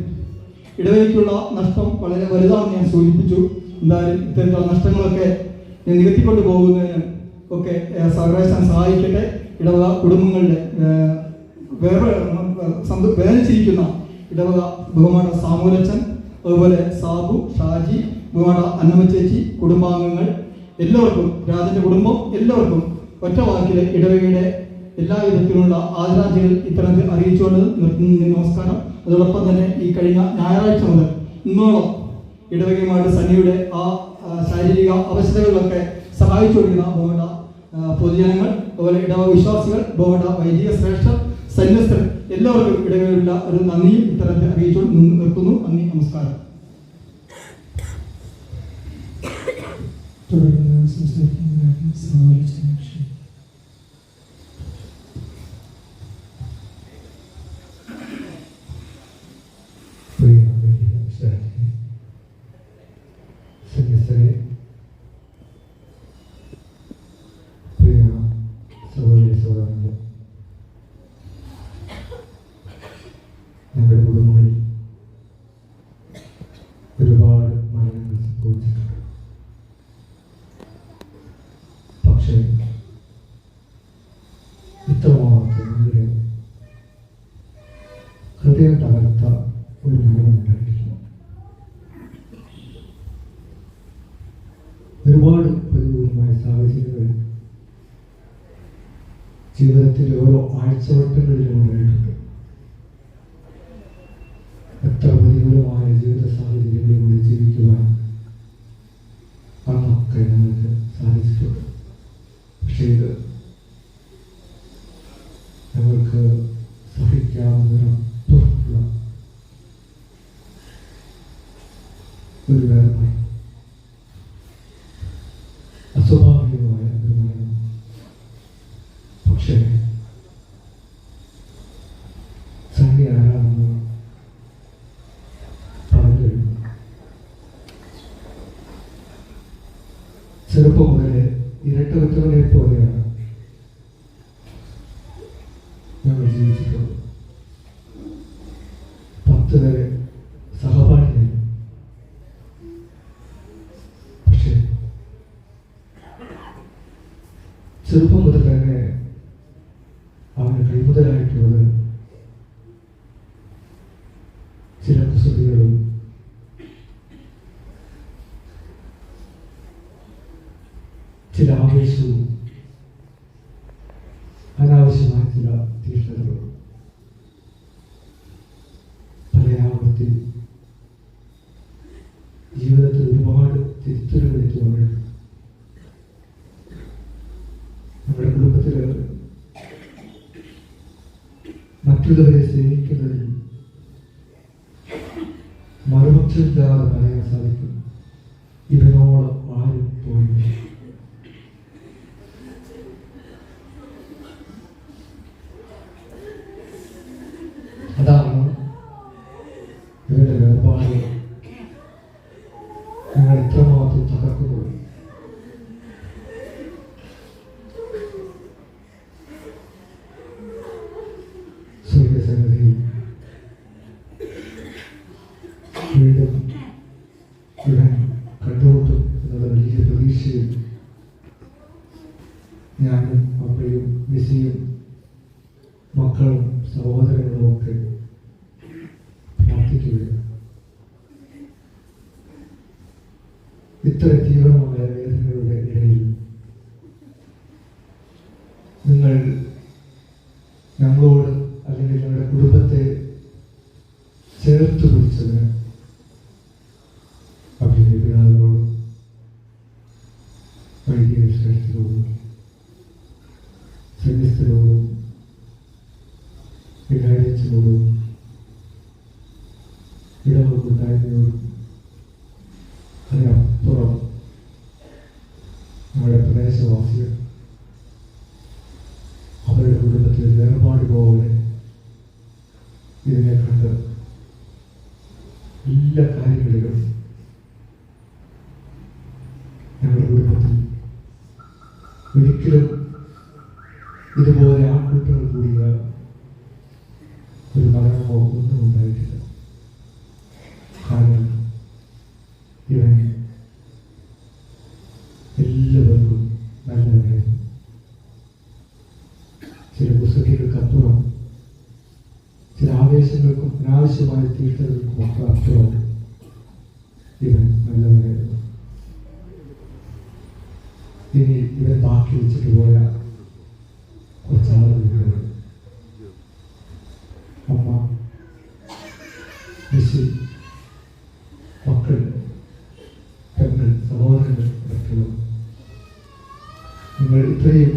ഇടവകയ്ക്കുള്ള നഷ്ടം വളരെ വലുതാണെന്ന് ഞാൻ സൂചിപ്പിച്ചു. എന്തായാലും ഇത്തരത്തിലുള്ള നഷ്ടങ്ങളൊക്കെ നികത്തിക്കൊണ്ട് പോകുന്നതിന് ഒക്കെ സർവേശൻ സഹായിക്കട്ടെ. ഇടവക കുടുംബങ്ങളുടെ വേദനിച്ചിരിക്കുന്ന ഇടവക ബഹുമാന സാമൂലച്ചൻ, അതുപോലെ സാബു, ഷാജി, ബഹുമാന അന്നമ്മ ചേച്ചി, കുടുംബാംഗങ്ങൾ എല്ലാവർക്കും, രാജന്റെ കുടുംബം എല്ലാവർക്കും ഒറ്റ വാക്കിൽ ഇടവകയുടെ എല്ലാ വിധത്തിലുള്ള ആദരാഞ്ജലികൾ ഇത്തരത്തിൽ അറിയിച്ചുകൊണ്ട് നിർത്തുന്ന നമസ്കാരം. അതോടൊപ്പം തന്നെ ഈ കഴിഞ്ഞ ഞായറാഴ്ച മുതൽ ഇന്നോളം ഇടവകയുമായിട്ട് സന്നിയുടെ ആ ശാരീരിക അവശതകളിലൊക്കെ സഹായിച്ചു കൊടുക്കുന്ന ബഹുമാന പൊതുജനങ്ങൾ, അതുപോലെ ഇടവക വിശ്വാസികൾ, ബഹുമാന വൈദിക ശ്രേഷ്ഠർ, സന്യസ്തർ എല്ലാവർക്കും ഇടവകയിലുള്ള ഒരു നന്ദിയും ഇത്തരത്തിൽ അറിയിച്ചുകൊണ്ട് നിർത്തുന്നു. നന്ദി, നമസ്കാരം. തുടർന്ന് സംസാരിക്കുന്നതായിട്ട് സന്യസ്തരെ, പ്രിയ സഹോദരി സഹോദരങ്ങളെ, ഞങ്ങളുടെ കുടുംബങ്ങളിൽ ഒരുപാട് മരണങ്ങൾ സംഭവിച്ചിട്ടുണ്ട്. പക്ഷേ ഇത്രമാത്രം നമ്മുടെ ഹൃദയം തകർത്ത ഒരു മരണം ഉണ്ടായിട്ടില്ല. ഒരുപാട് പ്രതികൂലമായ സാഹചര്യങ്ങൾ ജീവിതത്തിലെ ഓരോ ആഴ്ചവട്ടങ്ങളിലും ഉണ്ടായിട്ടുണ്ട്. എത്ര പ്രതികൂലമായ ജീവിത സാഹചര്യങ്ങളിലൂടെ ജീവിക്കുവാൻ അന്നൊക്കെ ഞങ്ങൾക്ക് സാധിച്ചിട്ടുണ്ട്. പക്ഷേ ഇത് ഞങ്ങൾക്ക് സഹിക്കാവുന്നതിനപ്പുറമുള്ള ഒരു വേർപാട്, അസ്വാഭാവികമായ ഒരു മരണം. പക്ഷേ സണ്ണി ആരാണെന്ന് പറഞ്ഞു കഴിഞ്ഞു. ചെറുപ്പം മുതലേ ഇരട്ട കുറ്റങ്ങളെ പോലെയാണ് ഞങ്ങൾ ജീവിച്ചിട്ടുള്ളത്. 10 വരെ സഹപാഠിയായി. പക്ഷേ ചെറുപ്പം മുതൽ തന്നെ അവന് കൈമുതലായിട്ടുള്ളത് ചില കുസൃതികളും ചില ആവേശവും അനാവശ്യമായ ചില തീഷ്ണതകളും പലയാവർത്തി ജീവിതത്തിൽ ഒരുപാട് തിരുത്തലുകളേക്ക് വന്നിട്ടുണ്ട്. നമ്മുടെ കുടുംബത്തിൽ മറ്റുള്ളവരെ സ്നേഹിക്കുന്നതിൽ മറുപക്ഷമില്ലാതെ പറയാൻ സാധിക്കും, ഇവനോളം ആരും പോയില്ല. അതാണ് ഇവരുടെ വേർപാട് ഞങ്ങൾ ഇത്രമാത്രം തകർക്കുന്നത്. സൂര്യസന്നിധിയിൽ വീണ്ടും ഇവൻ കണ്ടുമുട്ടും എന്നുള്ള വലിയ പ്രതീക്ഷയിൽ ഞാനും അമ്മയും മിസ്സിയും മക്കളും സഹോദരങ്ങളും ഒക്കെ ചേർത്ത് പിടിച്ചതിന് അഭിനയിപ്പിനാഥനോടും വൈദിക ശ്രേഷ്ഠരോടും സന്യസ്തരോടും വികാരിച്ചനോടും ഇടവകൂട്ടായ്മയോടും അതിനപ്പുറം നമ്മുടെ പ്രദേശവാസികൾ അവരുടെ കുടുംബത്തിൽ വേർപാട് പോലെ ഇതിനെ കണ്ട് എല്ലാ കാര്യങ്ങളിലും ഞങ്ങളുടെ കുടുംബത്തിൽ ഒരിക്കലും ഇതുപോലെ ആൺകുട്ടികൾ കൂടിയ ഒരു മരണമോ ഒന്നും ഉണ്ടായിട്ടില്ല. കാരണം ഇവൻ എല്ലാവർക്കും നല്ലതായിരുന്നു. ചില പുസ്തകങ്ങൾക്കപ്പുറം, ചില ആവേശങ്ങൾക്കും അനാവശ്യമായ തീർത്ഥങ്ങൾക്കും ഒക്കെ അപ്പുറം ഇവൻ നല്ലതായിരുന്നു. ഇനി ഇവൻ ബാക്കി വെച്ചിട്ട് പോയ കുറച്ചാളുകൾ, അമ്മ, മിസ്സി, മക്കൾ, പെങ്ങൾ, സഹോദരങ്ങൾ, മക്കളും, നിങ്ങൾ ഇത്രയും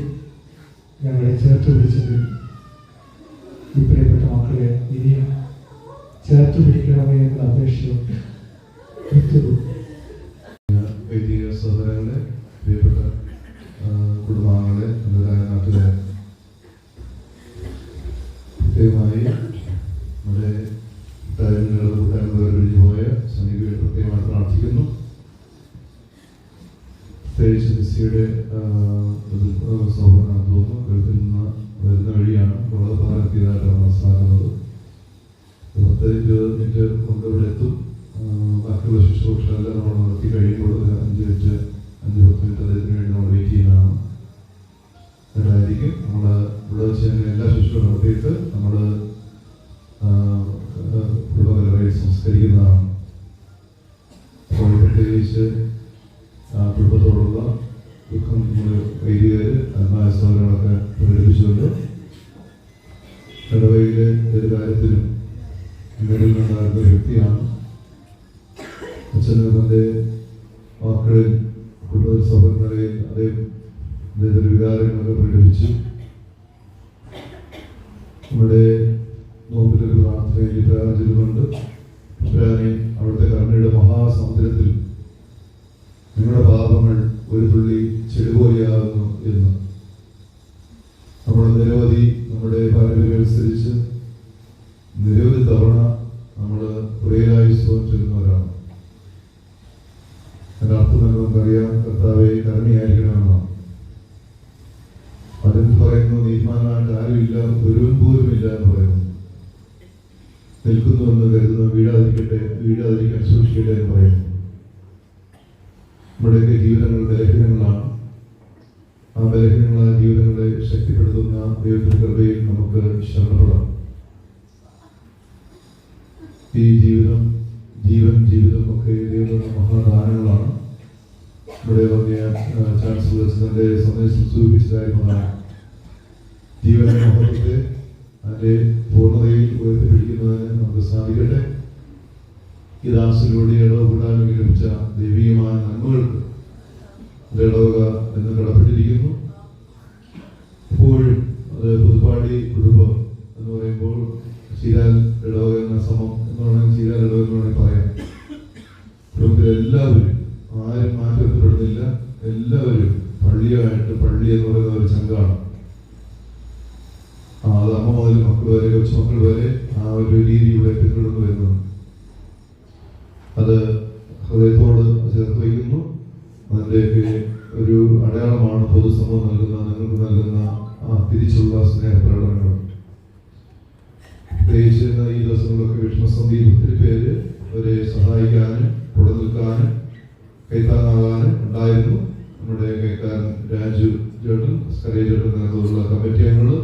ഞങ്ങളെ ചേർത്ത് പിടിച്ചത് ഈ പ്രിയപ്പെട്ട മക്കളെ ഇനിയും ചേർത്ത് പിടിക്കണമേ എന്ന അപേക്ഷയുണ്ട്. വൈദിക സഹോദരങ്ങളെ, പ്രിയപ്പെട്ട കുടുംബാംഗങ്ങളെ, നമ്മുടെ നാട്ടിലെ പ്രത്യേകമായി നമ്മുടെ കൂട്ടായ്മ പോയ സന്നിധികളെ പ്രത്യേകമായി പ്രാർത്ഥിക്കുന്നു. പ്രത്യേകിച്ച് മിസ്സിയുടെ സഹോദരനാണെന്ന് തോന്നുന്നു. ഗൾഫിൽ നിന്ന് വരുന്ന വഴിയാണ് കൊള്ളപ്പാലെത്തിയതായിട്ടാണ് മനസ്സിലാക്കുന്നത്. 10-20 മിനിറ്റ് കൊണ്ട് ഇവിടെ എത്തും. ബാക്കിയുള്ള ശുശ്രൂഷകളെല്ലാം നമ്മൾ നടത്തി കഴിയുമ്പോൾ 5-10 മിനിറ്റ് അദ്ദേഹത്തിന് വേണ്ടി നമ്മൾ വെയിറ്റ് ചെയ്യുന്നതാണ്. അതായിരിക്കും നമ്മൾ ഇവിടെ വെച്ച് തന്നെ എല്ലാ ശുശ്രൂഷ നടത്തിയിട്ട് നമ്മൾ കുടുംബകലറയിൽ സംസ്കരിക്കുന്നതാണ്. അപ്പോൾ പ്രത്യേകിച്ച് കുടുംബത്തോടുള്ള ദുഃഖം നമ്മൾ വൈദികർ ആത്മായ സഹോദരങ്ങളൊക്കെ പ്രകടിപ്പിച്ചുകൊണ്ട് ഇടവയിലെ ഒരു കാര്യത്തിലും ഇടയിൽ നിന്നുണ്ടായിരുന്ന വ്യക്തിയാണ്. അച്ഛനും തൻ്റെ വാക്കുകളിൽ കുടുംബ സഹോദരങ്ങളെയും അദ്ദേഹത്തിൻ്റെ വികാരങ്ങളൊക്കെ പ്രകടിപ്പിച്ചു. നമ്മുടെ നോമ്പിലൊരു പ്രാർത്ഥനയിൽ പ്രയാണം ചെയ്തുകൊണ്ട് അവിടുത്തെ കരുണയുടെ മഹാസമുദ്രത്തിൽ നിങ്ങളുടെ പാപങ്ങൾ ഒരു തുള്ളി ചെടുപോലെയാകുന്നു എന്ന്. നമ്മൾ നിരവധി നമ്മുടെ പാരമ്പര്യമനുസരിച്ച് നിരവധി തവണ നമ്മൾ പ്രിയരായുസ്വം ചെല്ലുന്നവരാണ്. എൻ്റെ അർത്ഥം തന്നെ നമുക്കറിയാം, കർത്താവെ കരുണയായിരിക്കണമെന്നാണ്. അതിന് പറയുന്നു, നീതിമാനായിട്ട് ആരുമില്ല, ഒരുവൻ പോലുമില്ല എന്ന് പറയുന്നു. നിൽക്കുന്നുവെന്ന് കരുതുന്നു, വീഴാതിരിക്കാൻ സൂക്ഷിക്കട്ടെ എന്ന് പറയുന്നു. നമ്മുടെയൊക്കെ ജീവിതങ്ങൾ ബലഹീനങ്ങളാണ്. ആ ബലഹീനങ്ങളായ ജീവിതങ്ങളെ ശക്തിപ്പെടുത്തുന്ന ദൈവത്തിന്റെ കൃപയിൽ നമുക്ക് ശരണപ്പെടാം. ഈ ജീവിതം ഒക്കെ ദൈവത്തിന്റെ മഹാദാനങ്ങളാണ്. ഇവിടെ വന്നിയ ചാൻസലറിന്റെ സന്ദേശം സൂചിപ്പിച്ച കാര്യമാണ് ജീവന്റെ മഹത്വത്തെ അതിന്റെ പൂർണ്ണതയിൽ ഉയർത്തിപ്പിടിക്കുന്നതിന് നമുക്ക് സാധിക്കട്ടെ. ഈ ദാസിലൂടെ ഇടവകൂടായ്മയ്ക്ക് ലഭിച്ച ദൈവീയമായ നന്മകൾക്ക് ഇടവക എന്ന് കടപ്പെട്ടിരിക്കുന്നു. എപ്പോഴും അത് പുതുപ്പാടി കുടുംബം എന്ന് പറയുമ്പോൾ ചീരാൽ ഇടവക എന്ന സമം എന്ന് വേണമെങ്കിൽ ചീരാൽ ഇടവക എന്ന് വേണമെങ്കിൽ പറയാം. കുടുംബത്തിലെല്ലാവരും ആരും മാറ്റപ്പെടുന്നില്ല. എല്ലാവരും പള്ളിയായിട്ട്, പള്ളി എന്ന് പറയുന്ന ഒരു ചങ്കാണ്. അത് അമ്മ മുതൽ മക്കൾ വരെ, കൊച്ചുമക്കൾ വരെ ആ ഒരു രീതി ഇവിടെ പിന്തുടർന്നു വരുന്നുണ്ട്. അത് ഹൃദയത്തോട് ചേർത്ത് വയ്ക്കുന്നു. അതിൻ്റെയൊക്കെ ഒരു അടയാളമാണ് പൊതുസമൂഹം നിങ്ങൾക്ക് നൽകുന്ന തിരിച്ചുള്ള സ്നേഹപ്രകടനങ്ങൾ. പ്രത്യേകിച്ച് ഈ ദിവസങ്ങളിലൊക്കെ വിഷമസന്ധിയിൽ ഒത്തിരി പേര് അവരെ സഹായിക്കാനും കൂടെ നിൽക്കാനും കൈത്താങ്ങാകാനും ഉണ്ടായിരുന്നു. നമ്മുടെ കൈക്കാരൻ രാജു ചേട്ടൻ, സ്കറിയ ചേട്ടൻ നേതൃത്വത്തിലുള്ള കമ്മിറ്റി അംഗങ്ങൾ,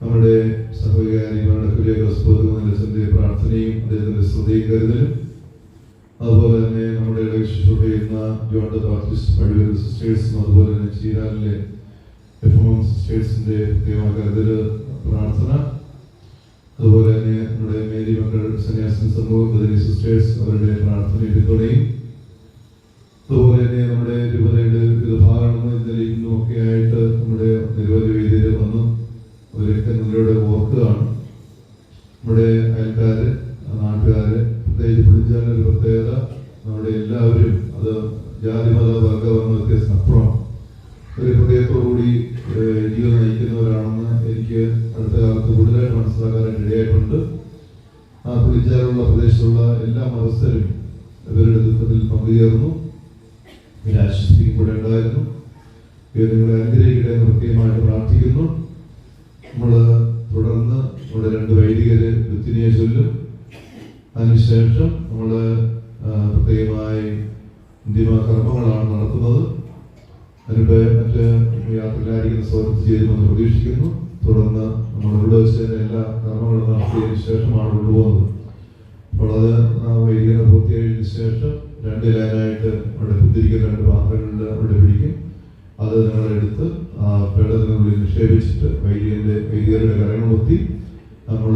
നമ്മുടെ സഹകാരിമാരുടെ കുര്യാക്കോസ്പോദന്റെ പ്രാർത്ഥനയും അദ്ദേഹത്തിന്റെ ശ്രദ്ധയും കരുതലും, അതുപോലെ തന്നെ നമ്മുടെ ശുശ്രൂഷ ചെയ്യുന്ന ജോൺ ദ ബാപ്റ്റിസ്റ്റ് പള്ളിയിലെ സിസ്റ്റേഴ്സും, അതുപോലെ തന്നെ ചീരാലിലെ സിസ്റ്റേഴ്സിന്റെ പ്രത്യേകമായ കരുതല്, പ്രാർത്ഥന, അതുപോലെ തന്നെ നമ്മുടെ മേരി മക്കൾ സന്യാസ സമൂഹത്തിലെ സിസ്റ്റേഴ്സ് അവരുടെ പ്രാർത്ഥനയും പിന്തുണയും, അതുപോലെ തന്നെ നമ്മുടെ രൂപതയുടെ വിവിധ ഭാഗങ്ങളിൽ ഇന്നലെ ഇന്നും ഒക്കെ ആയിട്ട് നമ്മുടെ നിരവധി വേദിയിൽ വന്നു അവരൊക്കെ നിങ്ങളുടെ ഓർക്കുകയാണ്. നമ്മുടെ അയൽക്കാര്, നാട്ടുകാര്, പ്രത്യേകിച്ച് പുളിച്ചാലൊരു പ്രത്യേകത നമ്മുടെ എല്ലാവരും, അത് ജാതി മത വർഗ വർണ്ണ വ്യത്യാസം അപ്പുറമാണ്, ഒരു ഹൃദയത്തോടുകൂടി ജീവിതം നയിക്കുന്നവരാണെന്ന് എനിക്ക് അടുത്ത കാലത്ത് കൂടുതലായിട്ട് മനസ്സിലാക്കാനായിട്ട് ഇടയായിട്ടുണ്ട്. ആ പുളിച്ചാലുള്ള പ്രദേശത്തുള്ള എല്ലാ മതസ്ഥരും ഇവരുടെ ദുഃഖത്തിൽ പങ്കുചേർന്നു, ഇവരെ ആശ്വസിപ്പിക്കും കൂടെ ഉണ്ടായിരുന്നു. ഇവർ നിങ്ങളെ അനുഗ്രഹിക്കട്ടെ എന്ന് പ്രത്യേകമായിട്ട് പ്രാർത്ഥിക്കുന്നു. നമ്മൾ തുടർന്ന് നമ്മുടെ 2 വൈദികര് ലുത്തിനിയെ ചൊല്ലും. അതിനുശേഷം നമ്മൾ പ്രത്യേകമായി അന്തിമ കർമ്മങ്ങളാണ് നടത്തുന്നത്. അതിനുമ്പ് മറ്റ് യാത്രയിലായിരിക്കുന്ന സുഹൃത്ത് ചേരുമെന്ന് പ്രതീക്ഷിക്കുന്നു. തുടർന്ന് നമ്മൾ ഇവിടെ വെച്ച് എല്ലാ കർമ്മങ്ങളും നടത്തിയതിനു ശേഷമാണ് കൊണ്ടുപോകുന്നത്. അപ്പോൾ അത് വൈദികനെ പൂർത്തിയായതിനു ശേഷം 2 ലൈനായിട്ട് അവിടെ കുത്തിരിക്കുന്ന 2 പാത്രങ്ങളിൽ അവിടെ പിടിക്കും. അത് നിങ്ങളെടുത്ത് ആ പേടത്തിനുള്ളിൽ നിക്ഷേപിച്ചിട്ട് വൈദികരുടെ കരങ്ങൾ മുത്തി നമ്മൾ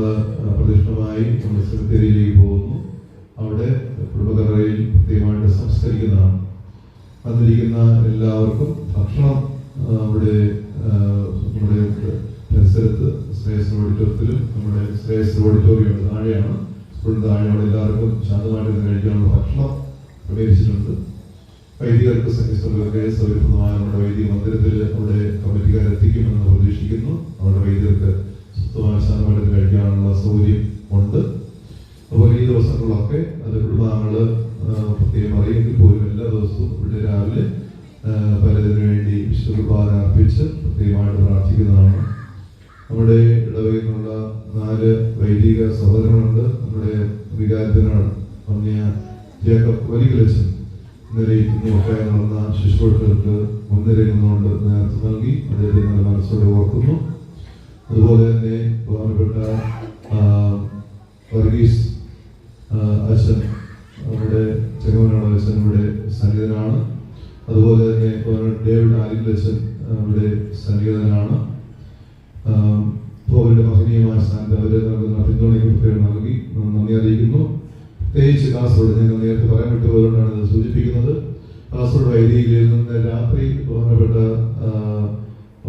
പ്രദക്ഷിണമായി നമ്മൾ സെമിത്തേരിയിലേക്ക് പോകുന്നു. അവിടെ കുടുംബകറയിൽ പ്രത്യേകമായിട്ട് സംസ്കരിക്കുന്നതാണ്. വന്നിരിക്കുന്ന എല്ലാവർക്കും ഭക്ഷണം അവിടെ നമ്മുടെ പരിസരത്ത് ശ്രേയസ് ഓഡിറ്റോറിയത്തിലും, നമ്മുടെ ശ്രേയസ് ഓഡിറ്റോറിയം താഴെയാണ്, സ്കൂളിന് താഴെ, അവിടെ എല്ലാവർക്കും ശാന്തമായിട്ട് കഴിക്കാനുള്ള ഭക്ഷണം ക്രമീകരിച്ചിട്ടുണ്ട്. വൈദികർക്ക് സൗകര്യപ്രദമായ നമ്മുടെ വൈദിക മന്ദിരത്തിൽ അവിടെ കമ്മിറ്റിക്കാരെത്തിക്കുമെന്ന് പ്രതീക്ഷിക്കുന്നു. അവിടെ വൈദികർക്ക് സ്വന്തമായ ശാന്തമായിട്ട് കഴിക്കാനുള്ള സൗകര്യം ഉണ്ട്. അതുപോലെ ഈ ദിവസങ്ങളിലൊക്കെ അത് കുടുംബാംഗങ്ങൾ പ്രത്യേകം അറിയെങ്കിൽ പോലും എല്ലാ ദിവസവും ഇവിടെ രാവിലെ പലതിനു വേണ്ടി വിശുദ്ധ കുർബാന അർപ്പിച്ച് പ്രത്യേകമായിട്ട് പ്രാർത്ഥിക്കുന്നതാണ്. നമ്മുടെ ഇടവകയിൽ നിന്നുള്ള 4 വൈദിക സഹോദരങ്ങളുണ്ട്. നമ്മുടെ വികാരത്തിനാണ് വന്നിയ ജേക്കബ് വലികലച്ചൻ ഇന്നലെ ഇന്നുമൊക്കെ നടന്ന ശുശ്രൂഷകൾക്ക് മുൻനിരയിൽ നിന്നുകൊണ്ട് നേതൃത്വം നൽകി. അദ്ദേഹത്തെ നല്ല മനസ്സോടെ ഓർക്കുന്നു. അതുപോലെ തന്നെ ബഹുമാനപ്പെട്ട വർഗീസ് അച്ഛൻ, നമ്മുടെ ചെങ്ങമനാട് അച്ഛൻ ഇവിടെ സന്നിഹിതനാണ്. അതുപോലെ തന്നെ ഡേവിഡ് ആലിംഗൽ അച്ഛൻ ഇവിടെ സന്നിഹിതനാണ്. അവരുടെ മഹനീയമായ സ്ഥാനത്ത് അവരെ നൽകുന്ന പിന്തുണയ്ക്ക് പ്രത്യേകം നൽകി നന്ദി അറിയിക്കുന്നു. പ്രത്യേകിച്ച് കാസർഗോഡ്, ഞങ്ങൾ നേരത്തെ പറയാൻ വിട്ടുപോയതുകൊണ്ടാണ് ഇത് സൂചിപ്പിക്കുന്നത്. കാസർഗോഡ് വൈദികയിൽ നിന്ന് രാത്രി ബഹുമാനപ്പെട്ട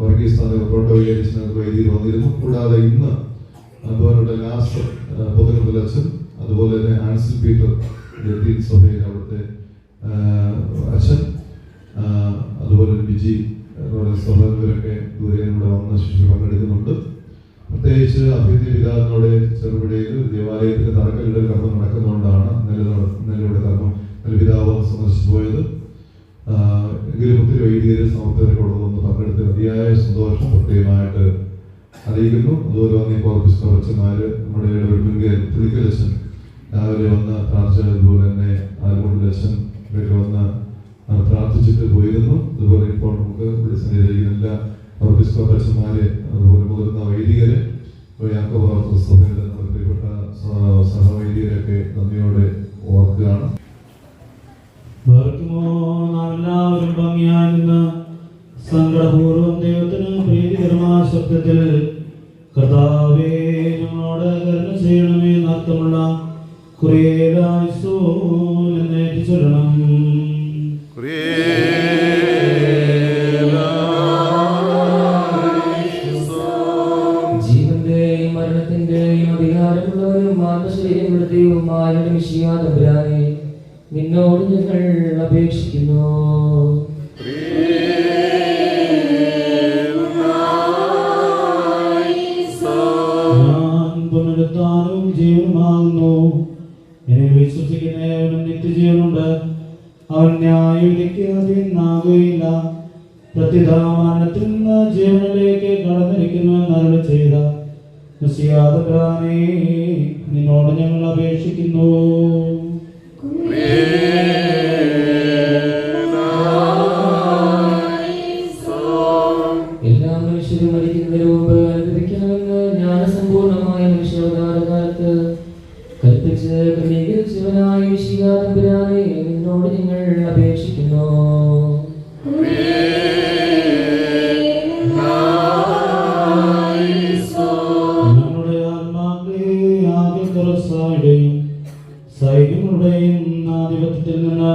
വർഗീസ് ഫോട്ടോ വിചാരിച്ച് വൈദികർ വന്നിരുന്നു. കൂടാതെ ഇന്ന് ബഹുമാനപ്പെട്ട ലാസ്റ്റ് പൊതുഗണത്തിൽ അച്ഛൻ, അതുപോലെ തന്നെ ആൻസിൽ പീറ്റർ ലത്തീൻ സഭയിൽ അവിടുത്തെ അച്ഛൻ, അതുപോലെ ബിജി സഹോദരരൊക്കെ ദൂരെ ഇവിടെ വന്ന ശിശു പങ്കെടുക്കുന്നുണ്ട്. പ്രത്യേകിച്ച് അഭ്യർത്ഥി പിതാവിനോട് ചെറുപുഴയിൽ ദേവാലയത്തിന്റെ തറക്കല്ലിടൽ കർമ്മം നടക്കുന്നതുകൊണ്ടാണ് നെല്ലിയുടെ കർമ്മം പിതാവ് സന്ദർശിച്ചു പോയത്. എങ്കിലും ഒത്തിരി വൈദികര് സമർത്ഥകരൊക്കെ ഉള്ളതൊന്ന് പങ്കെടുത്ത് അതിയായ സന്തോഷം പ്രത്യേകമായിട്ട് അറിയിക്കുന്നു. അതുപോലെ വന്ന് കോർപ്പിസ് കുറച്ചന്മാര് നമ്മുടെ പുളിക്കലച്ചൻ രാവിലെ വന്ന് പ്രാർത്ഥിച്ചതുപോലെ തന്നെ ആലുകൊണ്ടിലച്ചൻ ഇവരൊക്കെ വന്ന് പ്രാർത്ഥിച്ചിട്ട് പോയിരുന്നു. അതുപോലെ ഇപ്പോൾ നമുക്ക് വിളിച്ചിരിക്കുന്ന എല്ലാ കോർപ്പിസ് കുറച്ചന്മാരെ, അതുപോലെ മുതിർന്ന വൈദികര്, സഭയുടെ പ്രിയപ്പെട്ട സഹവൈദികരൊക്കെ നന്ദിയോടെ ഓർക്കുകയാണ്. എല്ലാവരും ഭംഗിയായി നിന്ന് സങ്കടപൂർവ്വം ദൈവത്തിന് പ്രീതികരമായ ശബ്ദത്തിൽ കർത്താവേ ഞങ്ങളോട് കരുണ ചെയ്യണമേ എന്നർത്ഥമുള്ള കുറിയേലായിസോൻ എന്നേറ്റ് ചൊല്ലണം. ജീവന്റെയും മരണത്തിന്റെയും അധികാരമുള്ളവരും മാനശരീരങ്ങളുടെയുമായ മിശിഹാതമ്പുരാനെ നിന്നോട് ഞങ്ങൾ അപേക്ഷിക്കുന്നു. പുനരുദ്ധാനവും ജീവനുമാകുന്നു. എന്നെ വിശ്വസിക്കുന്നവനും നിത്യജീവനുണ്ട്. അവൻ ന്യായവിധിക്ക് അധീനനാകുകയില്ല. പ്രത്യുതാമരണത്തിൽ നിന്ന് ജീവനിലേക്ക് കടന്നിരിക്കുന്നുവെന്ന് അരുളി ചെയ്ത മിശിഹാതമ്പുരാനെ നിന്നോട് ഞങ്ങൾ അപേക്ഷിക്കുന്നു. എല്ലാ മനുഷ്യരും മരിക്കുന്നതിന് മുമ്പ് അനുഭവിക്കണമെന്ന് ജ്ഞാനസമ്പൂർണമായ മനുഷ്യാവതാരകാലത്ത് കൽപ്പിച്ച് ക്രമീകരിച്ചവനായ മിശിഹാതമ്പുരാനെ നിന്നോട് ഞങ്ങൾ അപേക്ഷിക്കുന്നു. ഞങ്ങളുടെ ആത്മാക്കളെ ആകെ തുറസായുടെയും സൈന്യങ്ങളുടെയും ആധിപത്യത്തിൽ നിന്ന്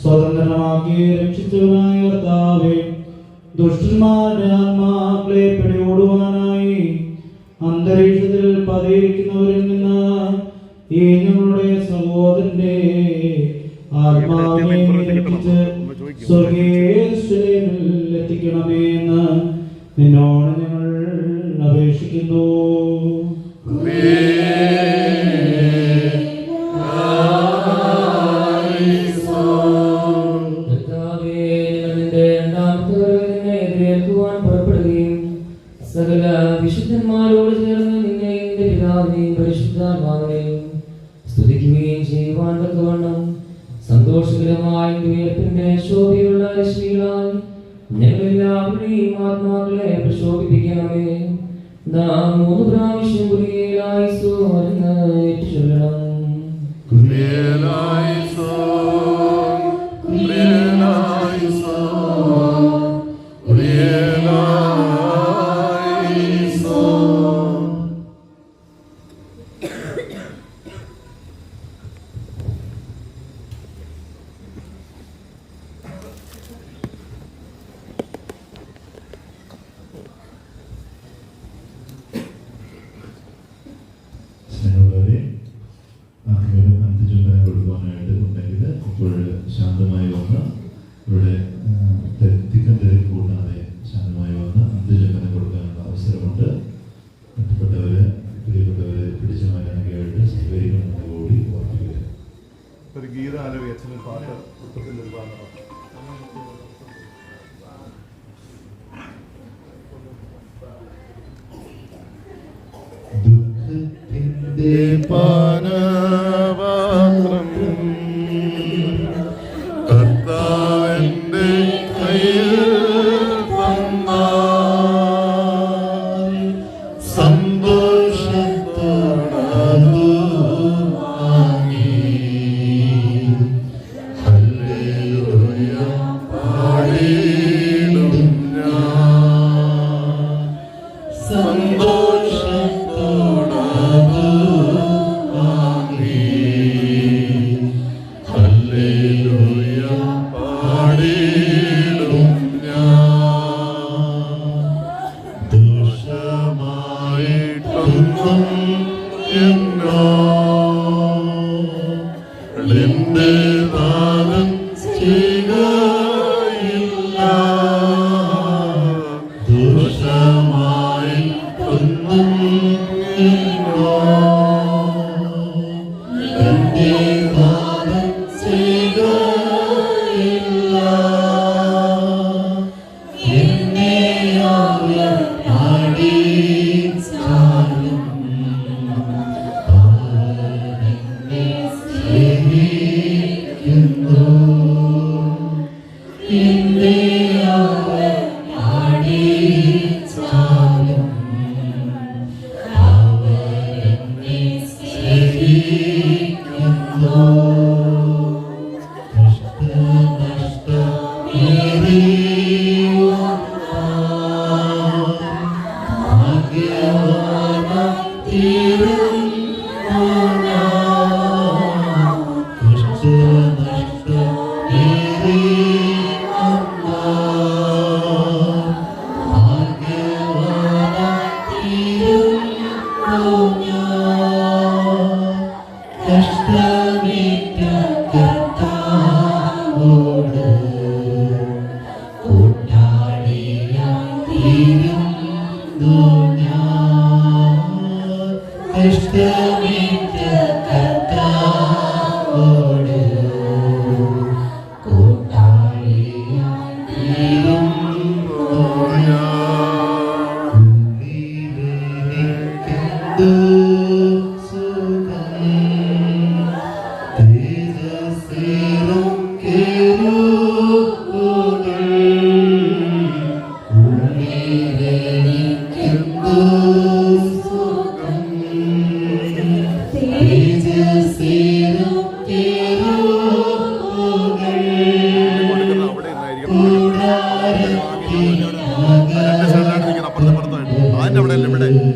സ്വതന്ത്രമാക്കി രക്ഷിച്ചവനായ കർത്താവേ, ദുഷ്ടന്മാരുടെ ആത്മാക്കളെ പിടികൂടുവാനായി അന്തരീക്ഷത്തിൽ പതിയിരിക്കുന്നവരിൽ നിന്ന് ഈ ഞങ്ങളുടെ സഹോദരന്റെ ആത്മാവിനെ രക്ഷിച്ച് സ്വർഗീയത്തിൽ എത്തിക്കണമേ എന്ന് നിന്നോട് ഞങ്ങൾ അപേക്ഷിക്കുന്നു. സകല വിശുദ്ധന്മാരോട് ചേർന്ന് നിന്നെ നിന്റെ പിതാവിനെയും പരിശുദ്ധാത്മാവിനെയും സ്തുതിക്കുകയും ചെയ്യുവാൻ തക്കവണ്ണം സന്തോഷകരമായ ഉയർപ്പിന്റെ ശോഭയുള്ള രശ്മികളാൽ ഞങ്ങളെല്ലാവരുടെയും ആത്മാക്കളെ പ്രശോഭിപ്പിക്കണമേ. നാം 3 പ്രാവശ്യം കുരിയേലായിസോ എന്ന് ഏറ്റുചൊല്ലണം. കുരിയേലായിസോ, കുരിയേലായിസോ, കുരിയേലായിസോ. സ്നേഹമുള്ളവരെ, ആദ്യം അന്ത്യചുംബനം കൊടുക്കുവാനായിട്ട് ഉണ്ടെങ്കിൽ ഇപ്പോൾ ശാന്തമായി വന്ന് ഇവിടെ തിക്കും തിരക്ക് കൂട്ടാതെ ശാന്തമായി വന്ന് അന്ത്യചുംബനം കൊടുക്കാനുള്ള അവസരമുണ്ട്. മറ്റപ്പെട്ടവരെ പ്രിയപ്പെട്ടവരെ പിടിച്ചു മാറ്റാനൊക്കെയായിട്ട് സ്വീകരിക്കണമെന്ന് കൂടി ഓർമ്മിക്കുക. ഒരു ഗീത ആലോചിച്ച് അച്ഛനൊരു പാട്ട് പുസ്തകത്തിൻ്റെ ഒരു ഭാഗം ദുഃഖത്തിൻ്റെ പാനപാത്രം കർത്താവിന്റെ കയ്യിൽ തന്നാൽ സന്തോഷത്തോടതു വാങ്ങി ഹല്ലേലൂയ പാടിയിടും ഞാൻ. സന്തോഷത്തോടതു വാങ്ങി ഹല്ലേലൂയ പാടിയിടും ഞാൻ. ദോഷമായിട്ടൊന്നും എന്നോടെന്റെ നാഥൻ ചെയ്യുകയില്ല. ദോഷമായിട്ടൊന്നും എന്നോടെന്റെ നാഥൻ ചെയ്യുകയില്ല. എന്നെ അവർ അടിച്ചാലും അവരെന്നെ സ്നേഹിക്കുന്നു. എന്നെ അവർ അടിച്ചാലും അവരെന്നെ സ്നേഹിക്കുന്നു.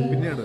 പിന്നെയാണ്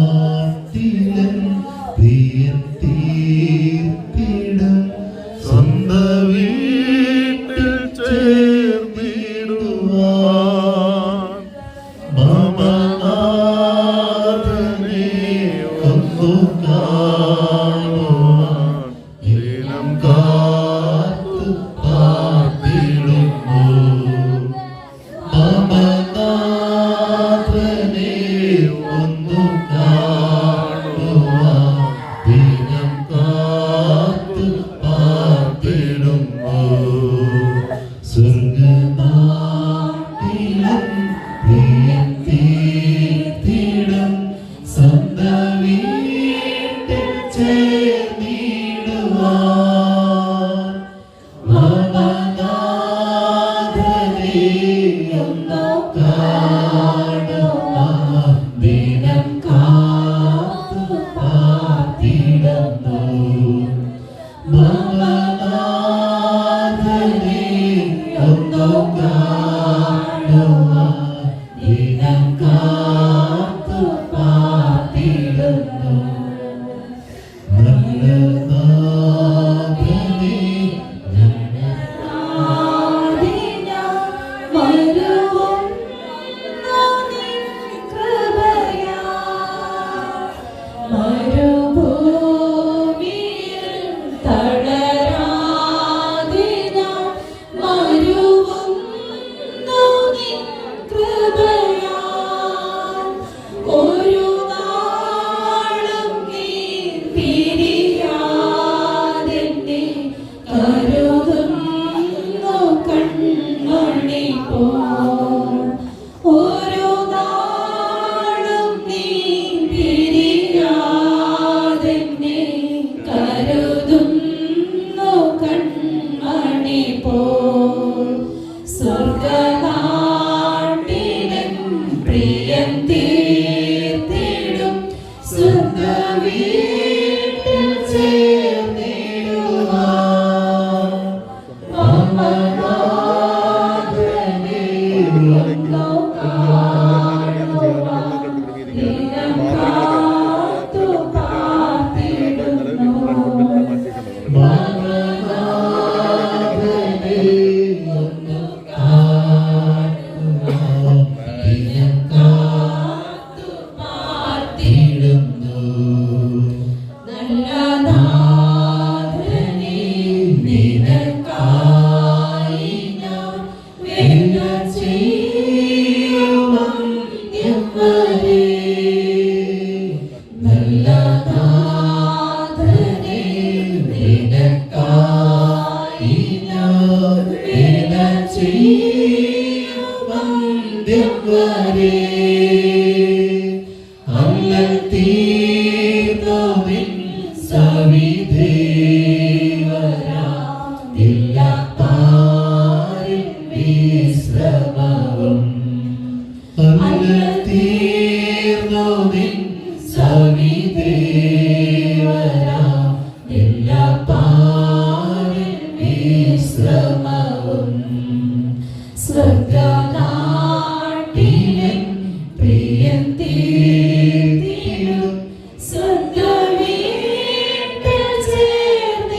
സ്വർഗനാട്ടിലൻ പ്രിയൻ തീർത്തിടം സ്വന്തം വീട്ടിൽ ചേർന്നിടുവാൻ മമനാഥനെ ഒന്നു കാണുവാൻ ദിനം കാത്തു പാർത്തിടുന്നു. മമനാഥനെ ഒന്നു കാണുവാൻ ദിനം കാത്തു പാർത്തിടുന്നു. സ്വർഗനാട്ടിലും പ്രിയൻ തീർത്തിടും സ്വന്തം വീട്ടിൽ ചേർന്നിടുവാൻ മമനാഥനെ ഒന്നു കാണുവാൻ ദിനം കാത്തു പാർത്തിടുന്നു. മമനാഥനെ ഒന്നു കാണുവാൻ ദിനം കാത്തു പാർത്തിടുന്നു. നല്ല നാഥനെ സ്വർഗനാട്ടിലും പ്രിയൻ തീർത്തിടും സ്വന്തം വീട്ടിൽ ചേർന്നിടുവാൻ മമനാഥനെ ഒന്നു കാണുവാൻ ദിനം കാത്തു പാർത്തിടുന്നു. മമനാഥനെ ഒന്നു കാണുവാൻ ദിനം കാത്തു പാർത്തിടുന്നു. നല്ല നാഥനെ നിനക്കായി ഞാൻ വേല ചെയ്യും അന്ത്യം വരെ. നല്ല നാഥനെ നിനക്കായി ഞാൻ വേല ചെയ്യും അന്ത്യം വരെ. അല്ലൽ തീർന്നോവിൻ സവിധേവരാം ഇല്ല പാരിൽ വിശ്രമവും. അല്ലൽ തീർന്നോവിൻ സവിധേവരാം ഇല്ല പാരിൽ വിശ്രമവും. സ്വർഗനാട്ടിലും പ്രിയൻ തീർത്തിടും സ്വന്തം വീട്ടിൽ ചേർന്നിടുവാൻ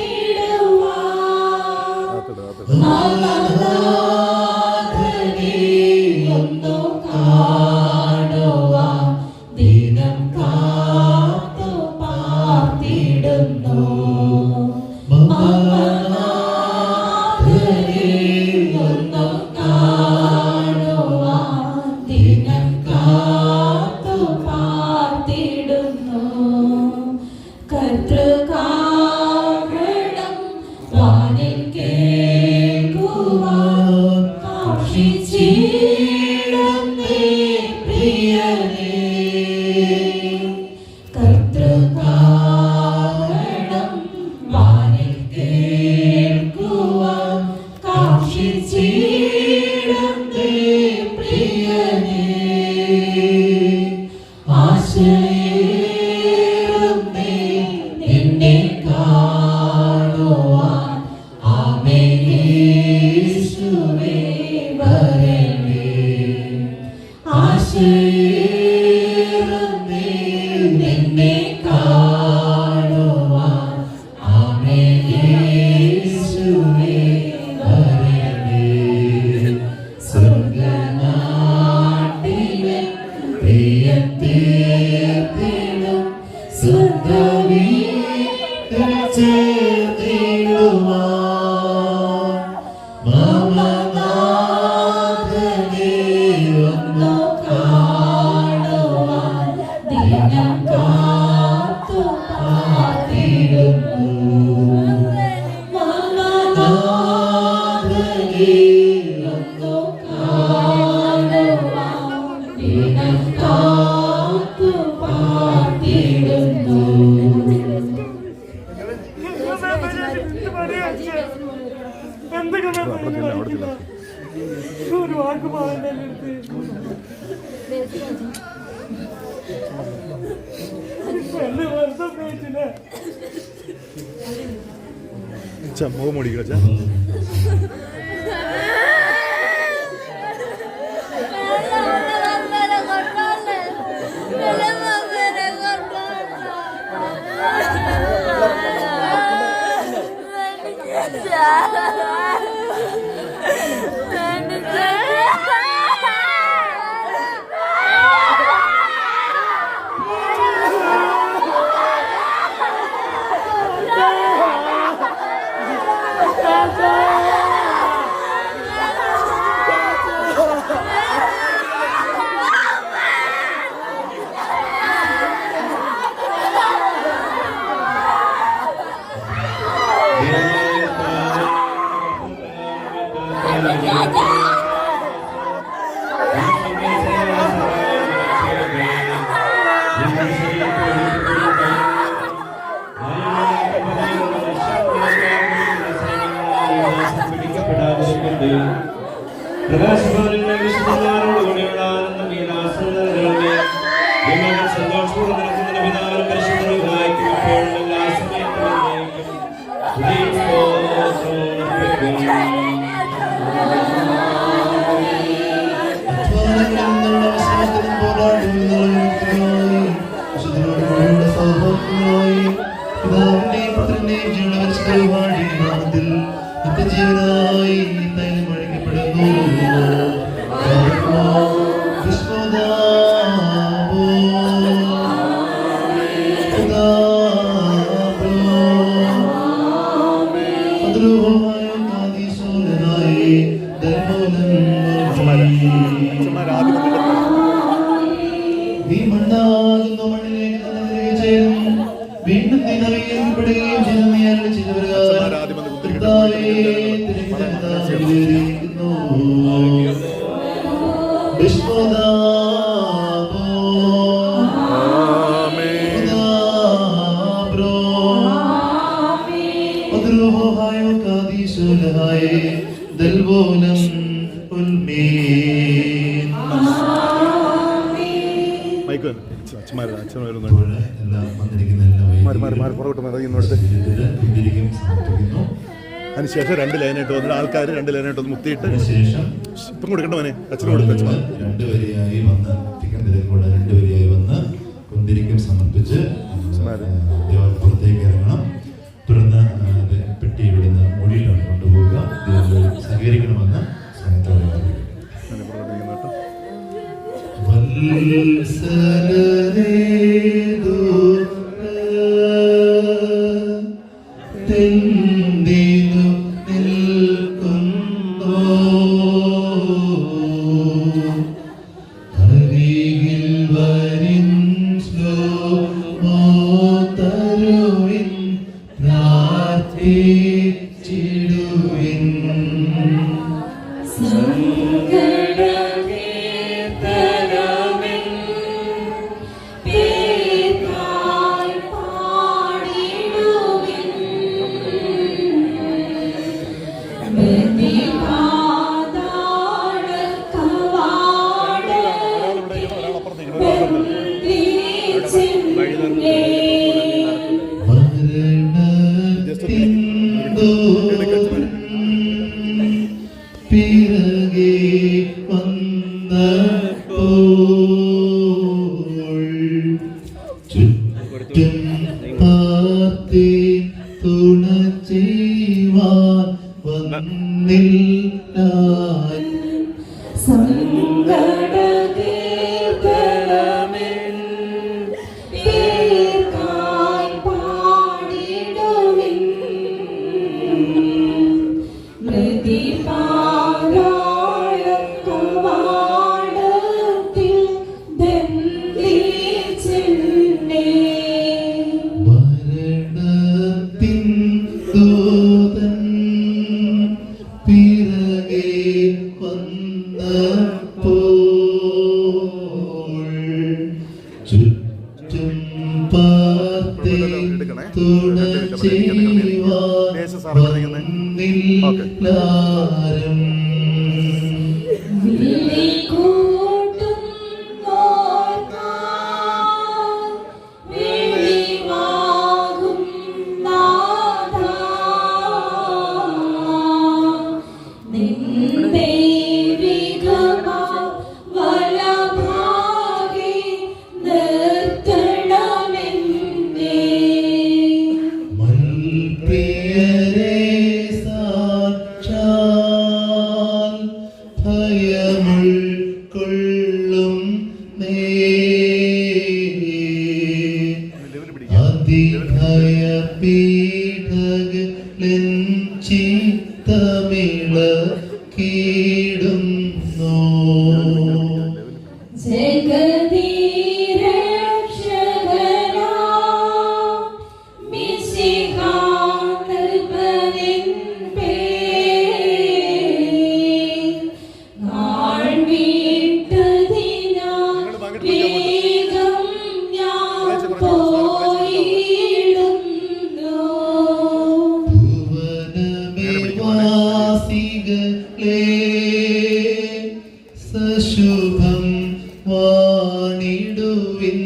മുഖം മൂടിക്കച്ച അതിനുശേഷം 2 ലൈനായിട്ട് വന്നിട്ട് ആൾക്കാർ 2 ലൈനായിട്ട് ഒന്ന് മുത്തിയിട്ട് ശേഷം ഇപ്പം കൊടുക്കണ്ട മോനെ അച്ഛനും കൊടുക്കും 2 വരിയായി വന്ന് തിക്കന്തിരക്കൂടെ 2 വരിയായി വന്ന് കുന്തിരിക്കും സമർപ്പിച്ച് പുറത്തേക്ക് ഇറങ്ങണം. തുടർന്ന് പെട്ടി ഇവിടുന്ന് മൊഴിയിലാണ് കൊണ്ടുപോവുക. സഹകരിക്കണമെന്ന് സ്നേഹത്തോടെ പാടിടുവിൻ ദൂതൻ പിറകെ വന്നപ്പോൾ ചുറ്റും പാർത്തി തുണ ചെയ്യുവാനില്ലാരും സശുഭം വാണിടുവിൻ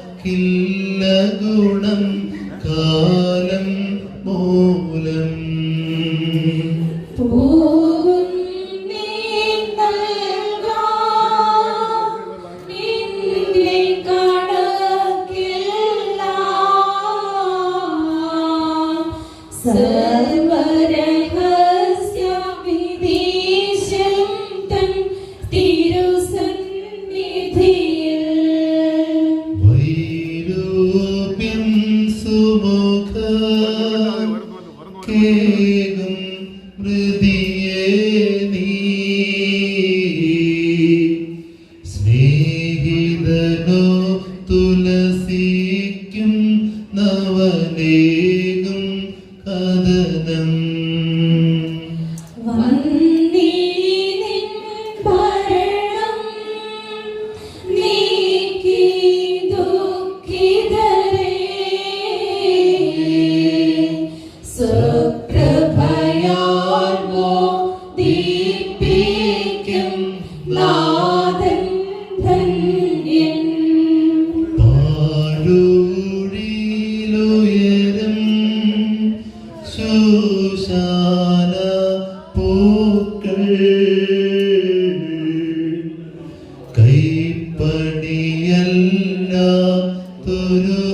ലോകമയന്മാക്കില്ല ഗുണം കാലം മൂലം സ്നേഹിതനോ തുലസിക്കും നവനേകും കഥനം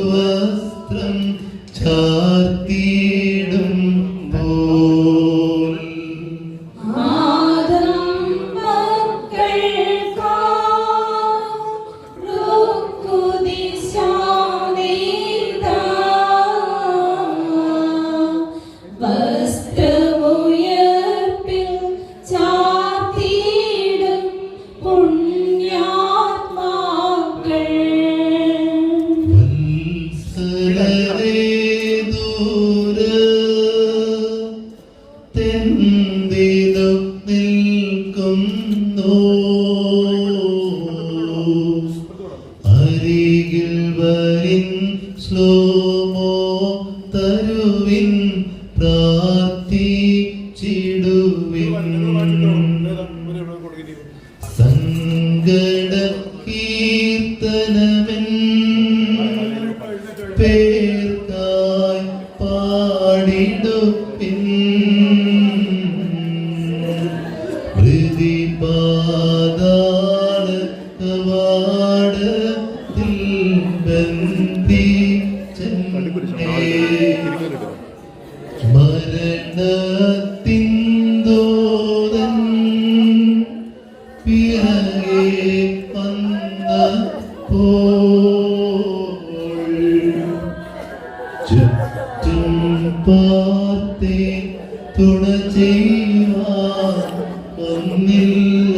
വസ്ത്രം ചാർത്തിയിടും പോൽ അരികിൽ വരിൻ ശ്ലോമോ തരുവിൻ പ്രാർത്ഥിച്ചിടുവിൻ സങ്കട കീർത്തനമെൻ പേർക്കായി പാടിടുവിൻ ഹൃദിപാതാള കവാടത്തിൽ മരണത്തിൻ ദൂതൻ പിറകെ വന്നപ്പോൾ ചുറ്റും പാർത്തേ തുണ ചെയ്യുവാൻ വന്നില്ലാരും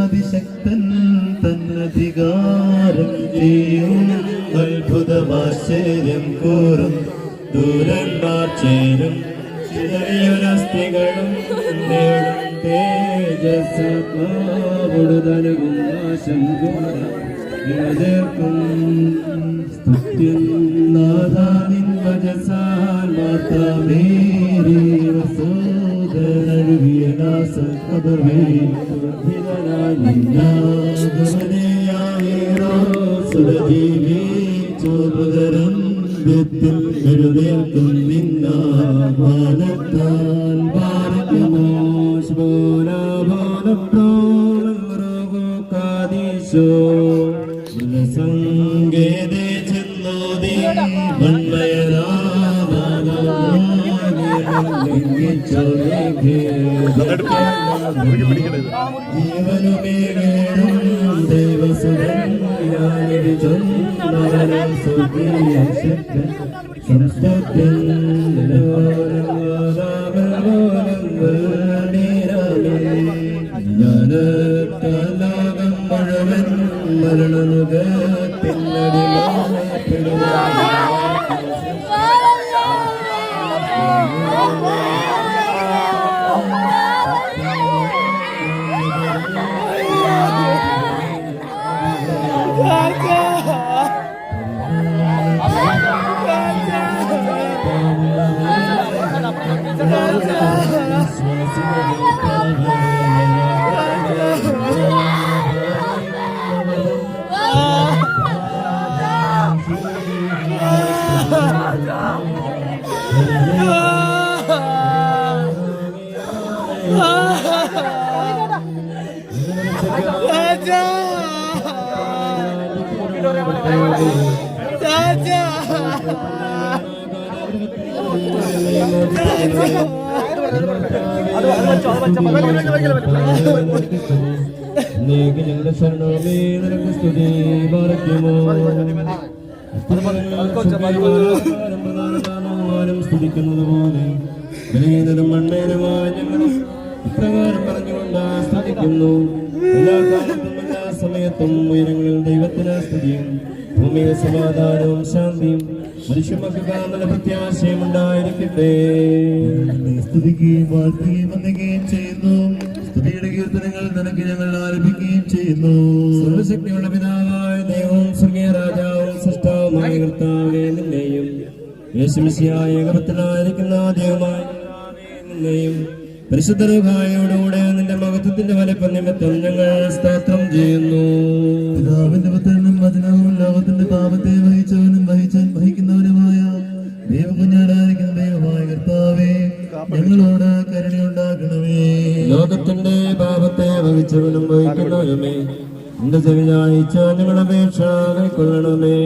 അതിശക്തൻ തന്നധികാരം ചെയ്യും അത്ഭുതമാശ്ചര്യം കൂറും ദൂരന്മാർ ചേരും ചിതറിയൊരസ്ഥികളും നേടും തേജസ്സാത്മാവുടുതനുകും നാശം ും സ്തുത്യം നാദാനിൻ വജസാൽ മാതാമേരി വസോദരനുവിയനാസ കബർവേ ിനാഗമനയായേറോ സുരജീവി ചോപുതരം വ്യത്തിൽ എഴുതേൽക്കും നിന്നാവാനത്താൽ ഭാരതമോ ശോരബോധം കാദീശോ സംഗേതേ ചെന്നോദി ജീവനുമേകേടും ദൈവസുരൻ സംസ്കൃതൻ ജ്ഞാനത്താലാകം മഴവൻ ഞങ്ങളുടെ ശരണമേ നിനക്ക് സ്തുതി പാർക്കുമോ സ്തുതിക്കുന്നത് പോലെ ബലഹീനരും മണ്ണേരുമായ ഞങ്ങൾ ഇപ്രകാരം പറഞ്ഞുകൊണ്ട് സ്തുതിക്കുന്നു. എല്ലാ കാലത്തും എല്ലാ സമയത്തും ഉയരങ്ങളിൽ ദൈവത്തിന് സ്തുതിയും ഭൂമിയിൽ സമാധാനവും ശാന്തിയും മനുഷ്യമക്കൾക്ക് നല്ല പ്രത്യാശയും ഉണ്ടായിരിക്കട്ടെ. സ്തുതിക്കുകയും വാഴ്ത്തുകയും വന്ദിക്കുകയും ചെയ്യുന്നു. സ്തുതിയുടെ കീർത്തനങ്ങൾ നിനക്ക് ഞങ്ങൾ ആലപിക്കുകയും ചെയ്യുന്നു. സർവശക്തിയുള്ള പിതാവായ ദൈവവും സ്വർഗീയ രാജാവും സൃഷ്ടാവുമായ കർത്താവേ നിന്നെയും യേശുമിശിഹായ ഏകപുത്രനായിരിക്കുന്ന ദൈവമായ നിന്നെയും പരിശുദ്ധ റൂഹായോടുകൂടെ നിന്റെ മഹത്വത്തിന്റെ വലിപ്പ നിമിത്തം ഞങ്ങൾ സ്തോത്രം ചെയ്യുന്നു. പിതാവിന്റെ പുത്രനും വചനവും ലോകത്തിന്റെ പാപത്തെ വഹിച്ചവനും വഹിക്കുന്നവനുമായ ദൈവകുഞ്ഞാടായിരിക്കുന്ന ദൈവമായ കർത്താവേ ഞങ്ങളോട് കരുണയുണ്ടാക്കണമേ. ലോകത്തിന്റെ പാപത്തെ വഹിച്ചവനും വഹിക്കുന്നവനുമേ എന്റെ ചെവിയാഴ്ച ഞങ്ങളുടെ അപേക്ഷ കൈക്കൊള്ളണമേ.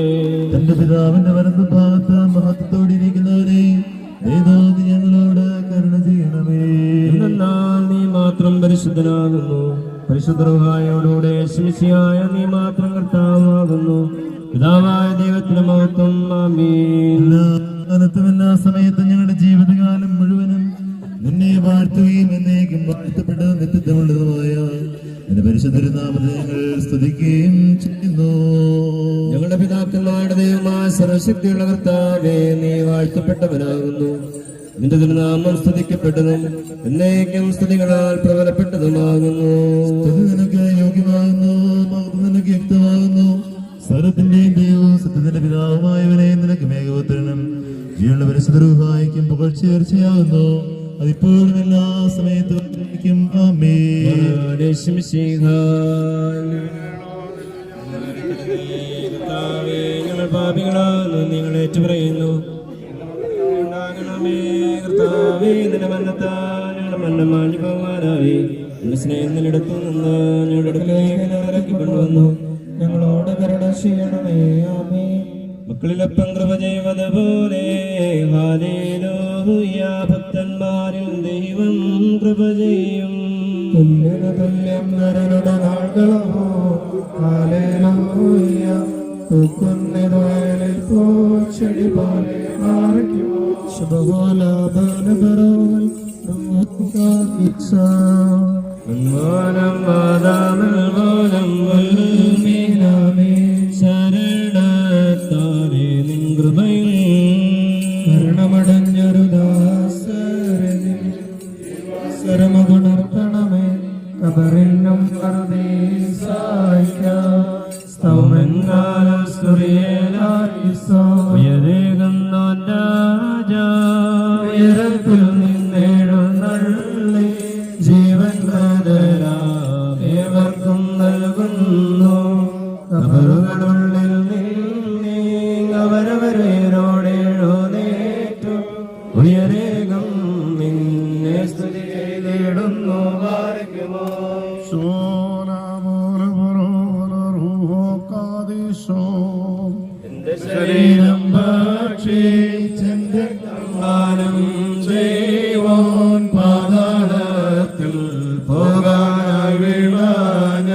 തന്റെ പിതാവിന്റെ വലതു ഭാഗത്ത് മഹത്വത്തോടിരിക്കുന്നവരെ ദൈവം ഞങ്ങളോട് കരുണ ചെയ്യണമേ. എന്നാൽ നീ മാത്രം പരിശുദ്ധനാകുന്നു. പരിശുദ്ധ റൂഹായോടുകൂടെ യേശുമിശിഹായ നീ മാത്രം കർത്താവാകുന്നു. പിതാവായ ദൈവത്തിന്റെ മഹത്വം. ആമേൻ. എല്ലാ സമയത്തും ഞങ്ങളുടെ ജീവിതകാലം മുഴുവനും നിന്നെ വാഴ്ത്തുകയും എന്നേക്കും വാഴ്ത്തപ്പെട്ട നിത്യമുള്ളതുമായ എന്റെ പരിശുദ്ധ നാമത്തെ ഞങ്ങൾ സ്തുതിക്കുകയും ചെയ്യുന്നു. ഞങ്ങളുടെ പിതാക്കന്മാരുടെ ദൈവമായ സർവശക്തിയുള്ള കർത്താവേ നീ വാഴ്ത്തപ്പെട്ടവനാകുന്നു. നിന്റെ തിരുനാമം സ്തുതിക്കപ്പെട്ടതും എന്നേക്കും സ്തുതികളാൽ പ്രബലപ്പെട്ടതുമാകുന്നു. സ്തുതി നിനക്ക് യോഗ്യമാകുന്നു, മഹത്വം നിനക്ക് യുക്തമാകുന്നു. സർവ്വത്തിന്റെയും ദൈവവും സത്യത്തിന്റെ പിതാവുമായവനെ നിനക്ക് മേഘപുത്രനും ജീവനുള്ള പരിശുദ്ധ റൂഹായിക്കും പുകഴ്ചയാകുന്നു. അതിപ്പോഴും എല്ലാ സമയത്തും ആമേൻ. ഞങ്ങൾ പാപികളാണ് നിങ്ങൾ ഏറ്റുപറയുന്നു. നിന്റെ മരണത്താൽ ഞങ്ങളുടെ മരണം മാഞ്ഞു പോകാനായി നിന്റെ സ്നേഹം നിന്നെടുത്തു നിന്ന് ഞങ്ങളുടെ അടുക്കലേക്ക് ഇറക്കി കൊണ്ടുവന്നു. ഞങ്ങളോട് കരുണ ചെയ്യണമേ. ആമേൻ. മക്കളിലൊപ്പം കൃപ ചെയ്വതുപോലെ ഹല്ലേലൂയ. ഭക്തന്മാരിൽ ദൈവം കൃപ ചെയ്യും. തുല്യം നരനുടെ നാളുകളോ ഹല്ലേലൂയ. പൂക്കുന്നിറയിൽ പൂച്ചെടി പോലെ മാറിക്കും. ശരണത്താലെ നിൻ കൃപയിൽ കരുണമടഞ്ഞൊരു ദാസരമുണർത്തണമേ. കബറിനും ഉയരത്തിൽ നിന്നെഴുന്നള്ളി ജീവൻ ഏവർക്കും നൽകുന്നു. കബറുകളുള്ളിൽ നിന്നേ അവരവരോടെ എഴുന്നേറ്റു ഉയരേകം നിന്നെ സ്തുതി ചെയ്തിടുന്നു. എന്റെ ശരീരം ഭക്ഷിച്ചെന്റെ സമ്മാനം ചെയ്യുവാൻ പാതാളത്തിൽ പോകാനായി വീണാൻ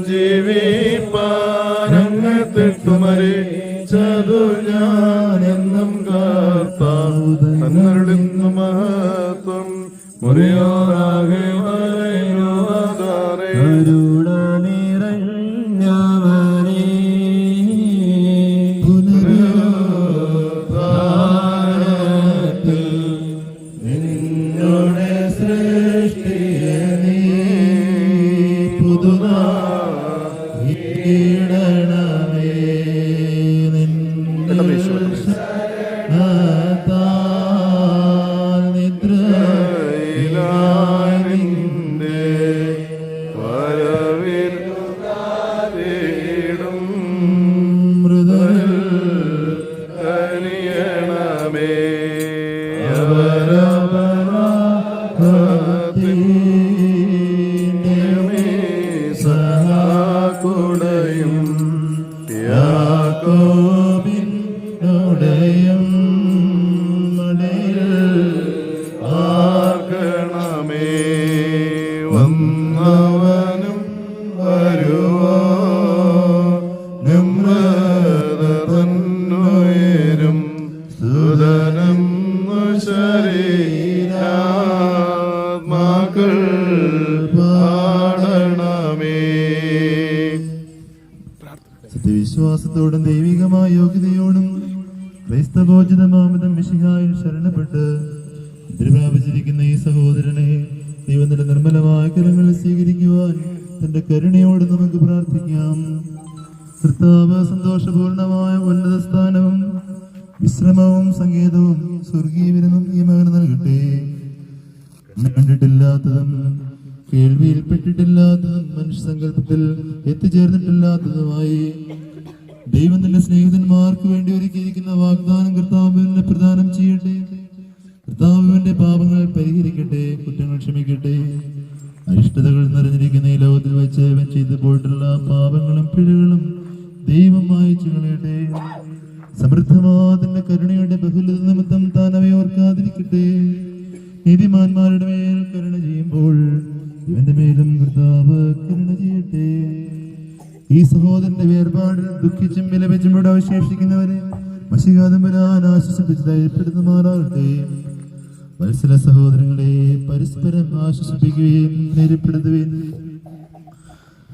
ജീവിപ്പാരങ്ങത്തിട്ടു മരിച്ചതു ഞാനെന്നും കാത്താന്നു മഹത്വം മുറിയോറാകെ കരുണ നിറഞ്ഞവനേ പുനരുദ്ധാനത്തിൽ നിന്നോടെ സൃഷ്ടിയെ നീ പുതുതായിടണമേ. നിദ്രയിലായി നിന്റെ വരവിൽ കാത്തിടും മൃദുൽ കനിയണമേ. സഹാകുടയും സത്യവിശ്വാസത്തോടും ദൈവികമായ യോഗ്യതയോടും ക്രൈസ്തവോചിതമാമിതം മിശിഹായിൽ ശരണപ്പെട്ട് പ്രാപിച്ചിരിക്കുന്ന ഈ സഹോദരനെ ദൈവത്തിന്റെ നിർമ്മലമായ കരങ്ങളിൽ സ്വീകരിക്കുവാൻ തന്റെ കരുണയോട് നമുക്ക് പ്രാർത്ഥിക്കാം. കർത്താവ് സന്തോഷപൂർണമായ ഉന്നത സ്ഥാനവും വിശ്രമവും സംഗീതവും സ്വർഗീയ വിരുന്നും ഈ മകന് നൽകട്ടെ. കണ്ടിട്ടില്ലാത്തതും കേൾവിയിൽപ്പെട്ടിട്ടില്ലാത്തതും മനുഷ്യസങ്കല്പത്തിൽ എത്തിച്ചേർന്നിട്ടില്ലാത്തതുമായി ദൈവം തന്റെ സ്നേഹിതന്മാർക്ക് വേണ്ടി ഒരുക്കിയിരിക്കുന്ന വാഗ്ദാനം കർത്താവിനെ പ്രദാനം ചെയ്യട്ടെ. കർത്താവിന്റെ പാപങ്ങൾ പരിഹരിക്കട്ടെ, കുറ്റങ്ങൾ ക്ഷമിക്കട്ടെ. അരിഷ്ടതകൾ നിറഞ്ഞിരിക്കുന്ന ഈ ലോകത്തിൽ വെച്ച് അവൻ ചെയ്തു പോയിട്ടുള്ള പാപങ്ങളും പിഴകളും ദൈവം മായിച്ചു കളയട്ടെ. സമൃദ്ധമാതിന്റെ കരുണയുടെ ബഹുലത നിമിത്തം താൻ അവയെ ഓർക്കാതിരിക്കട്ടെ. നീതിമാന്മാരുടെ മേൽ കരുണ ചെയ്യുമ്പോൾ ഇവന്റെ മേലും കർത്താവ് കരുണ ചെയ്യട്ടെ. ഈ സഹോദരന്റെ വേർപാടിൽ ദുഃഖിച്ചും വിലപിച്ചും ഇവിടെ അവശേഷിക്കുന്നവരെ മഷികാതം വരാൻ ആശ്വസിപ്പിച്ച് ധൈര്യപ്പെടുത്തുമാറാകട്ടെ. വത്സല സഹോദരങ്ങളെ പരസ്പരം ആശ്വസിപ്പിക്കുകയും ധൈര്യപ്പെടുത്തുകയും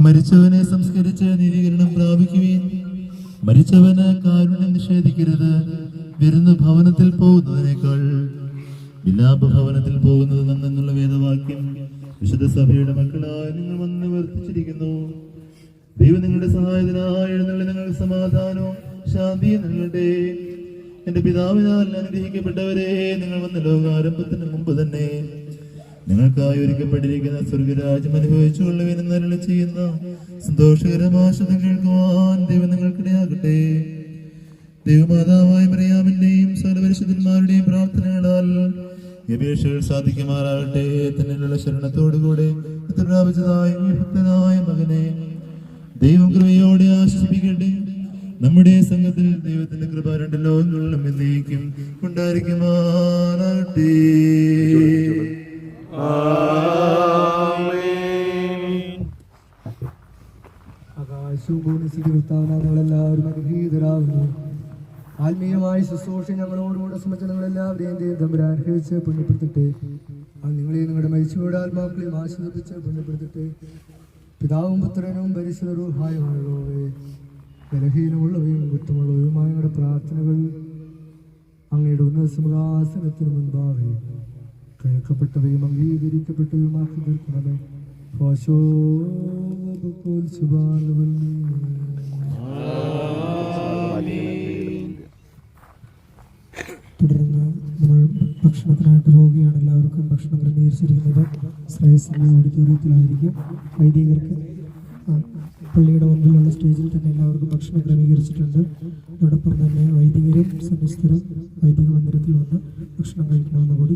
മരിച്ചവനെ സംസ്കരിച്ച് നീതീകരണം പ്രാപിക്കുകയും മരിച്ചവന് കാരുണ്യം നിഷേധിക്കരുത്. വിരുന്ന് ഭവനത്തിൽ പോകുന്നതിനേക്കാൾ വിലാപ ഭവനത്തിൽ പോകുന്നത് നന്നെന്നുള്ള വേദവാക്യം വിശുദ്ധ സഭയുടെ മക്കളായി നിങ്ങൾ വന്ന് വർദ്ധിച്ചിരിക്കുന്നു. ദൈവം നിങ്ങളുടെ സഹായത്തിനായി എഴുന്നള്ളി നിങ്ങൾക്ക് സമാധാനവും ശാന്തിയും നൽകട്ടെ. എന്റെ പിതാവിനാൽ അനുഗ്രഹിക്കപ്പെട്ടവരെ, നിങ്ങൾ വന്ന ലോകാരംഭത്തിന് മുമ്പ് തന്നെ നിങ്ങൾക്കായി ഒരുക്കപ്പെട്ടിരിക്കുന്ന സ്വർഗരാജ്യം അനുഭവിച്ചുകൊള്ളുവിനെന്ന് അരുളി ചെയ്യുന്ന സന്തോഷകരമായ ശബ്ദം കേൾക്കുവാൻ ദൈവം നിങ്ങൾക്കിടയാകട്ടെ. ദൈവമാതാവായ മറിയാമിന്റെയും സകലപരിശുദ്ധന്മാരുടെയും പ്രാർത്ഥനകളാൽ ഈ അപേക്ഷകൾ സാധിക്കുമാറാകട്ടെ. തന്നിലുള്ള ശരണത്തോടുകൂടെ പ്രാപിച്ചതായ ഈ ഭക്തനായ മകനെ ദൈവം കൃപയോടെ ആശ്വസിപ്പിക്കട്ടെ. നമ്മുടെ സംഘത്തിൽ ദൈവത്തിന്റെ കൃപ രണ്ട് ലോകങ്ങളിലും എന്നേക്കും ഉണ്ടായിരിക്കുമാറാകട്ടെ. ആകാശവും ഭൂമിസ്ഥിതികളെല്ലാവരും അനുഗ്രഹീതരാകുന്നു. ആത്മീയമായ ശുശ്രൂഷ ഞങ്ങളോടുകൂടെ ശ്രമിച്ച ഞങ്ങളെല്ലാവരെയും ദൈവം തമ്പുരാൻ അനുഗ്രഹിച്ച് പുണ്യപ്പെടുത്തട്ടെ. അത് നിങ്ങളെയും നിങ്ങളുടെ മരിച്ചുപോയ ആത്മാക്കളെയും ആശ്വസിപ്പിച്ച് പുണ്യപ്പെടുത്തട്ടെ. പിതാവും പുത്രനും പരിശുദ്ധരുഹായുമായുള്ളവയെ ബലഹീനമുള്ളവയും കുറ്റമുള്ളവയുമായ ഞങ്ങളുടെ പ്രാർത്ഥനകൾ അങ്ങയുടെ ഉന്നത സിംഹാസനത്തിന് മുൻപാകെ കേൾക്കപ്പെട്ടവയും അംഗീകരിക്കപ്പെട്ടവയുമാക്കി തീർക്കണമേ. തുടർന്ന് നമ്മൾ ഭക്ഷണത്തിനായിട്ട് പോവുകയാണ്. എല്ലാവർക്കും ഭക്ഷണം ക്രമീകരിച്ചിരിക്കുന്നത് ശ്രേയസിന്റെ ഓഡിറ്റോറിയത്തിലായിരിക്കും. വൈദികർക്ക് പള്ളിയുടെ മുൻപിലുള്ള സ്റ്റേജിൽ തന്നെ എല്ലാവർക്കും ഭക്ഷണം ക്രമീകരിച്ചിട്ടുണ്ട്. അതോടൊപ്പം തന്നെ വൈദികരും സന്യസ്തരും വൈദിക മന്ദിരത്തിൽ വന്ന് ഭക്ഷണം കഴിക്കണമെന്ന് കൂടി